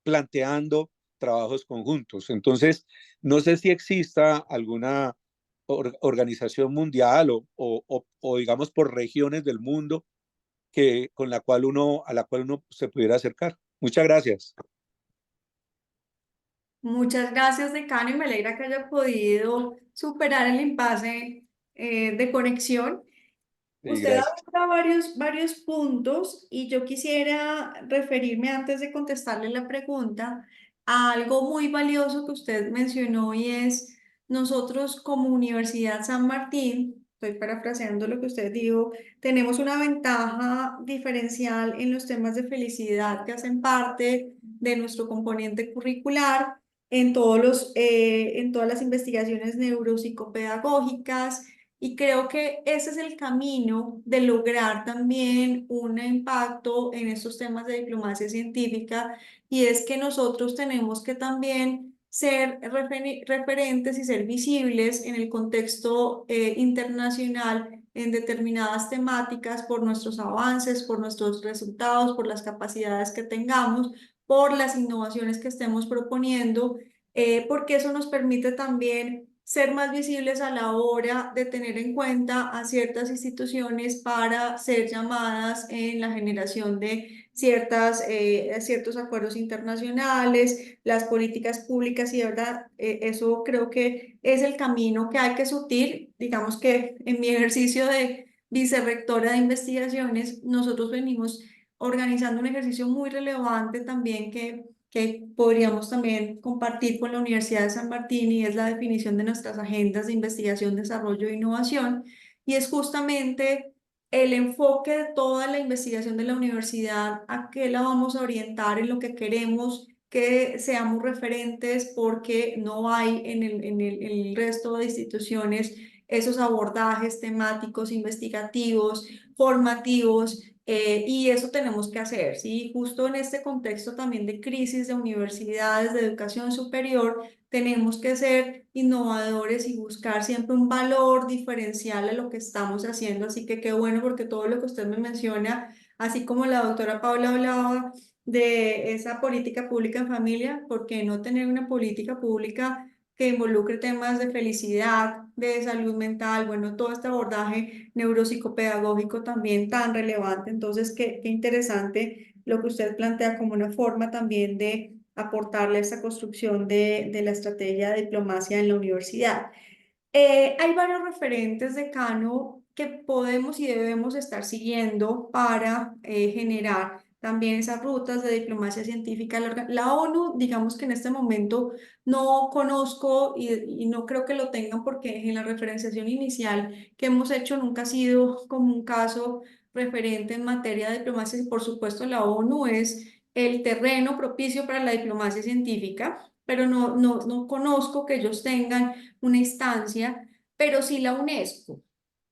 planteando trabajos conjuntos. Entonces, no sé si exista alguna organización mundial o digamos por regiones del mundo a la cual uno se pudiera acercar. Muchas gracias. Muchas gracias, decano, y me alegra que haya podido superar el impasse de conexión. Sí, Usted gracias. aborda varios puntos y yo quisiera referirme antes de contestarle la pregunta a algo muy valioso que usted mencionó y es nosotros como Universidad San Martín, estoy parafraseando lo que usted dijo, tenemos una ventaja diferencial en los temas de felicidad que hacen parte de nuestro componente curricular en en todas las investigaciones neuropsicopedagógicas y creo que ese es el camino de lograr también un impacto en estos temas de diplomacia científica y es que nosotros tenemos que también ser referentes y ser visibles en el contexto internacional en determinadas temáticas por nuestros avances, por nuestros resultados, por las capacidades que tengamos, por las innovaciones que estemos proponiendo, porque eso nos permite también ser más visibles a la hora de tener en cuenta a ciertas instituciones para ser llamadas en la generación de ciertos acuerdos internacionales, las políticas públicas y de verdad, eso creo que es el camino que hay que surtir. Digamos que en mi ejercicio de vicerrectora de investigaciones, nosotros venimos organizando un ejercicio muy relevante también que podríamos también compartir con la Universidad de San Martín y es la definición de nuestras agendas de investigación, desarrollo e innovación. Y es justamente el enfoque de toda la investigación de la universidad, a qué la vamos a orientar en lo que queremos que seamos referentes, porque no hay en el resto de instituciones esos abordajes temáticos, investigativos, formativos, y eso tenemos que hacer, ¿sí? Justo en este contexto también de crisis de universidades, de educación superior, tenemos que ser innovadores y buscar siempre un valor diferencial a lo que estamos haciendo. Así que qué bueno porque todo lo que usted me menciona, así como la doctora Paula hablaba de esa política pública en familia, ¿por qué no tener una política pública que involucre temas de felicidad, de salud mental, bueno, todo este abordaje neuropsicopedagógico también tan relevante? Entonces, qué interesante lo que usted plantea como una forma también de aportarle a esta construcción de la estrategia de diplomacia en la universidad. Hay varios referentes de Cano que podemos y debemos estar siguiendo para generar también esas rutas de diplomacia científica. La ONU, digamos que en este momento no conozco y no creo que lo tengan porque en la referenciación inicial que hemos hecho nunca ha sido como un caso referente en materia de diplomacia. Y por supuesto la ONU es el terreno propicio para la diplomacia científica, pero no conozco que ellos tengan una instancia, pero sí la UNESCO.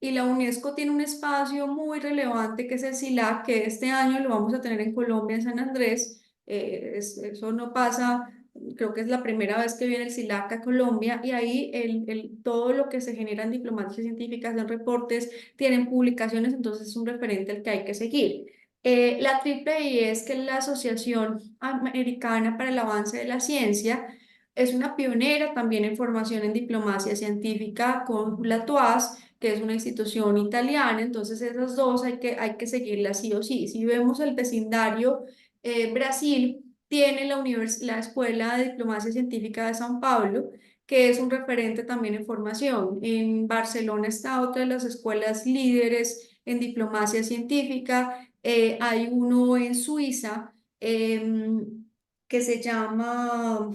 Y la UNESCO tiene un espacio muy relevante que es el SILAC, que este año lo vamos a tener en Colombia, en San Andrés. Eso no pasa, creo que es la primera vez que viene el SILAC a Colombia, y ahí todo lo que se genera en diplomacia científica, en reportes, tienen publicaciones, entonces es un referente al que hay que seguir. La AAAI es que es la Asociación Americana para el Avance de la Ciencia, es una pionera también en formación en diplomacia científica con la TUAS, que es una institución italiana. Entonces esas dos hay que seguirlas sí o sí. Si vemos el vecindario, Brasil tiene la Escuela de Diplomacia Científica de São Paulo, que es un referente también en formación. En Barcelona está otra de las escuelas líderes en diplomacia científica. Hay uno en Suiza que se llama...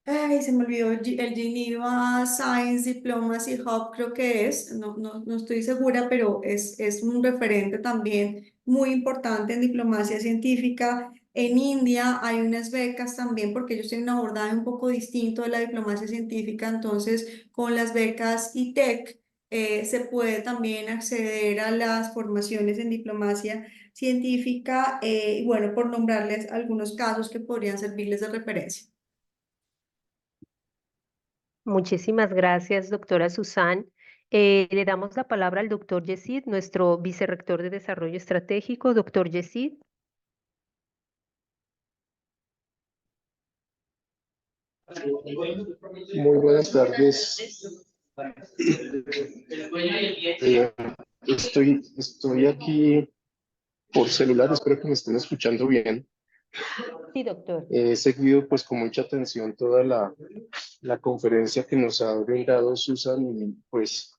Ay, se me olvidó el Geneva Science Diplomacy Hub, creo que es, no estoy segura, pero es un referente también muy importante en diplomacia científica. En India hay unas becas también, porque ellos tienen un abordaje un poco distinto de la diplomacia científica. Entonces, con las becas ITEC se puede también acceder a las formaciones en diplomacia científica, y bueno, por nombrarles algunos casos que podrían servirles de referencia. Muchísimas gracias, doctora Susan. Le damos la palabra al doctor Yesid, nuestro vicerrector de Desarrollo Estratégico. Doctor Yesid. Muy buenas tardes. Estoy aquí por celular, espero que me estén escuchando bien. Sí, doctor. He seguido pues con mucha atención toda la conferencia que nos ha brindado Susan y pues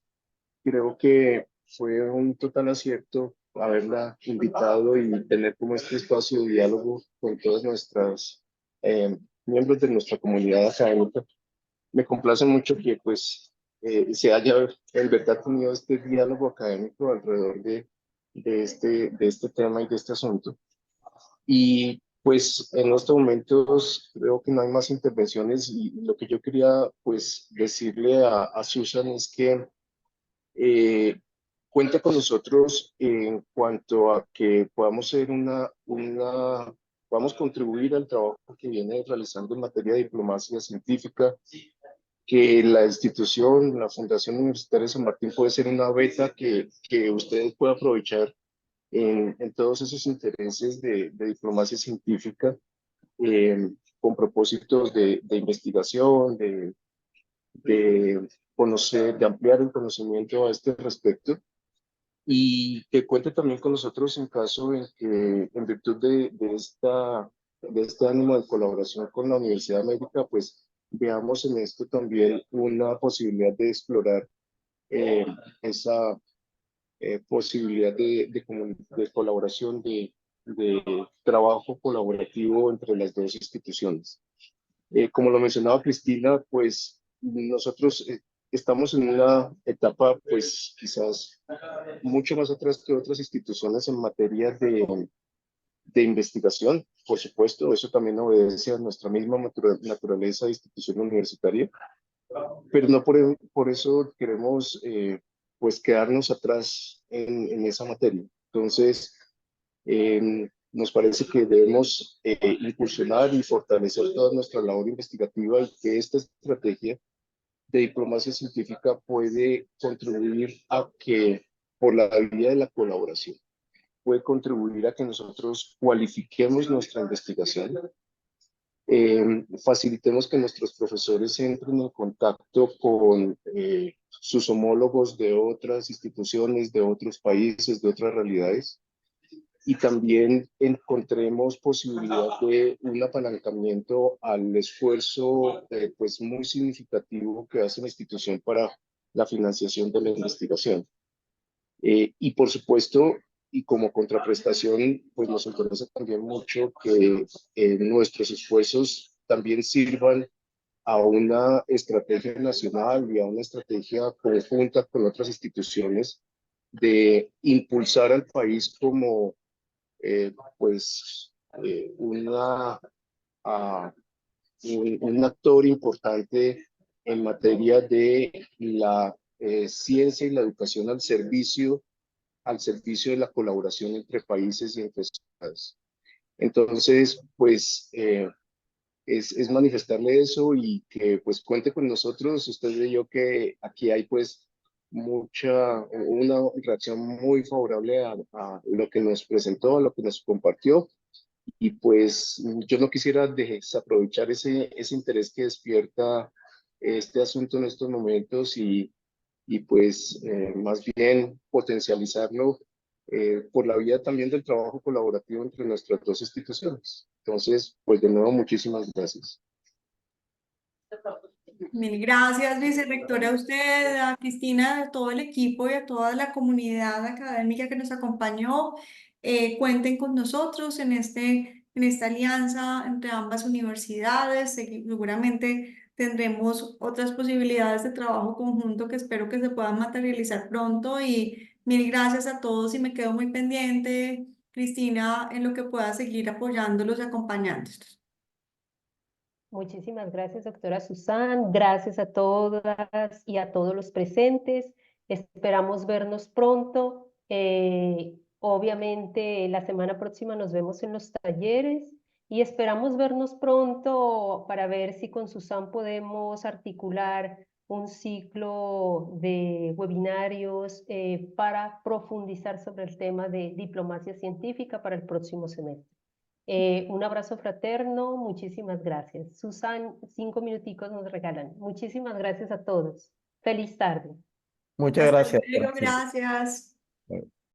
creo que fue un total acierto haberla invitado y tener como este espacio de diálogo con todas nuestras miembros de nuestra comunidad académica. Me complace mucho que pues se haya en verdad tenido este diálogo académico alrededor de este tema y de este asunto. Y pues en estos momentos creo que no hay más intervenciones y lo que yo quería pues decirle a Susan es que cuenta con nosotros en cuanto a que podamos ser podamos contribuir al trabajo que viene realizando en materia de diplomacia científica, que la institución, la Fundación Universitaria de San Martín puede ser una beta que ustedes puedan aprovechar en todos esos intereses de diplomacia científica, con propósitos de investigación, de conocer, de ampliar el conocimiento a este respecto y que cuente también con nosotros en caso en que, en virtud de este ánimo de colaboración con la Universidad Médica, pues veamos en esto también una posibilidad de explorar esa posibilidad de colaboración, de trabajo colaborativo entre las dos instituciones. Como lo mencionaba Cristina, pues nosotros estamos en una etapa, pues quizás mucho más atrás que otras instituciones en materia de investigación. Por supuesto, eso también obedece a nuestra misma naturaleza de institución universitaria, pero no por eso queremos pues quedarnos atrás en esa materia. Entonces, nos parece que debemos incursionar y fortalecer toda nuestra labor investigativa y que esta estrategia de diplomacia científica puede contribuir a que, por la vía de la colaboración, puede contribuir a que nosotros cualifiquemos nuestra investigación, facilitemos que nuestros profesores entren en contacto con sus homólogos de otras instituciones, de otros países, de otras realidades, y también encontremos posibilidad de un apalancamiento al esfuerzo pues muy significativo que hace la institución para la financiación de la investigación. Y por supuesto, y como contraprestación, pues nos interesa también mucho que nuestros esfuerzos también sirvan a una estrategia nacional y a una estrategia conjunta con otras instituciones de impulsar al país como pues un actor importante en materia de la ciencia y la educación al servicio de la colaboración entre países y entre sociedades. Entonces, pues es manifestarle eso y que pues cuente con nosotros. Usted vio que aquí hay pues una reacción muy favorable a lo que nos presentó, a lo que nos compartió. Y pues yo no quisiera desaprovechar ese interés que despierta este asunto en estos momentos y pues más bien potencializarlo por la vía también del trabajo colaborativo entre nuestras dos instituciones. Entonces, pues de nuevo, muchísimas gracias. Mil gracias, vicerrectora, a usted, a Cristina, a todo el equipo y a toda la comunidad académica que nos acompañó. Cuenten con nosotros en esta alianza entre ambas universidades. Seguramente tendremos otras posibilidades de trabajo conjunto que espero que se puedan materializar pronto. Y mil gracias a todos y me quedo muy pendiente, Cristina, en lo que pueda seguir apoyándolos y acompañándolos. Muchísimas gracias, doctora Susan. Gracias a todas y a todos los presentes. Esperamos vernos pronto. Obviamente, la semana próxima nos vemos en los talleres y esperamos vernos pronto para ver si con Susan podemos articular un ciclo de webinarios para profundizar sobre el tema de diplomacia científica para el próximo semestre. Un abrazo fraterno, muchísimas gracias. Susan, 5 minuticos nos regalan. Muchísimas gracias a todos. Feliz tarde. Muchas Hasta gracias. luego, gracias.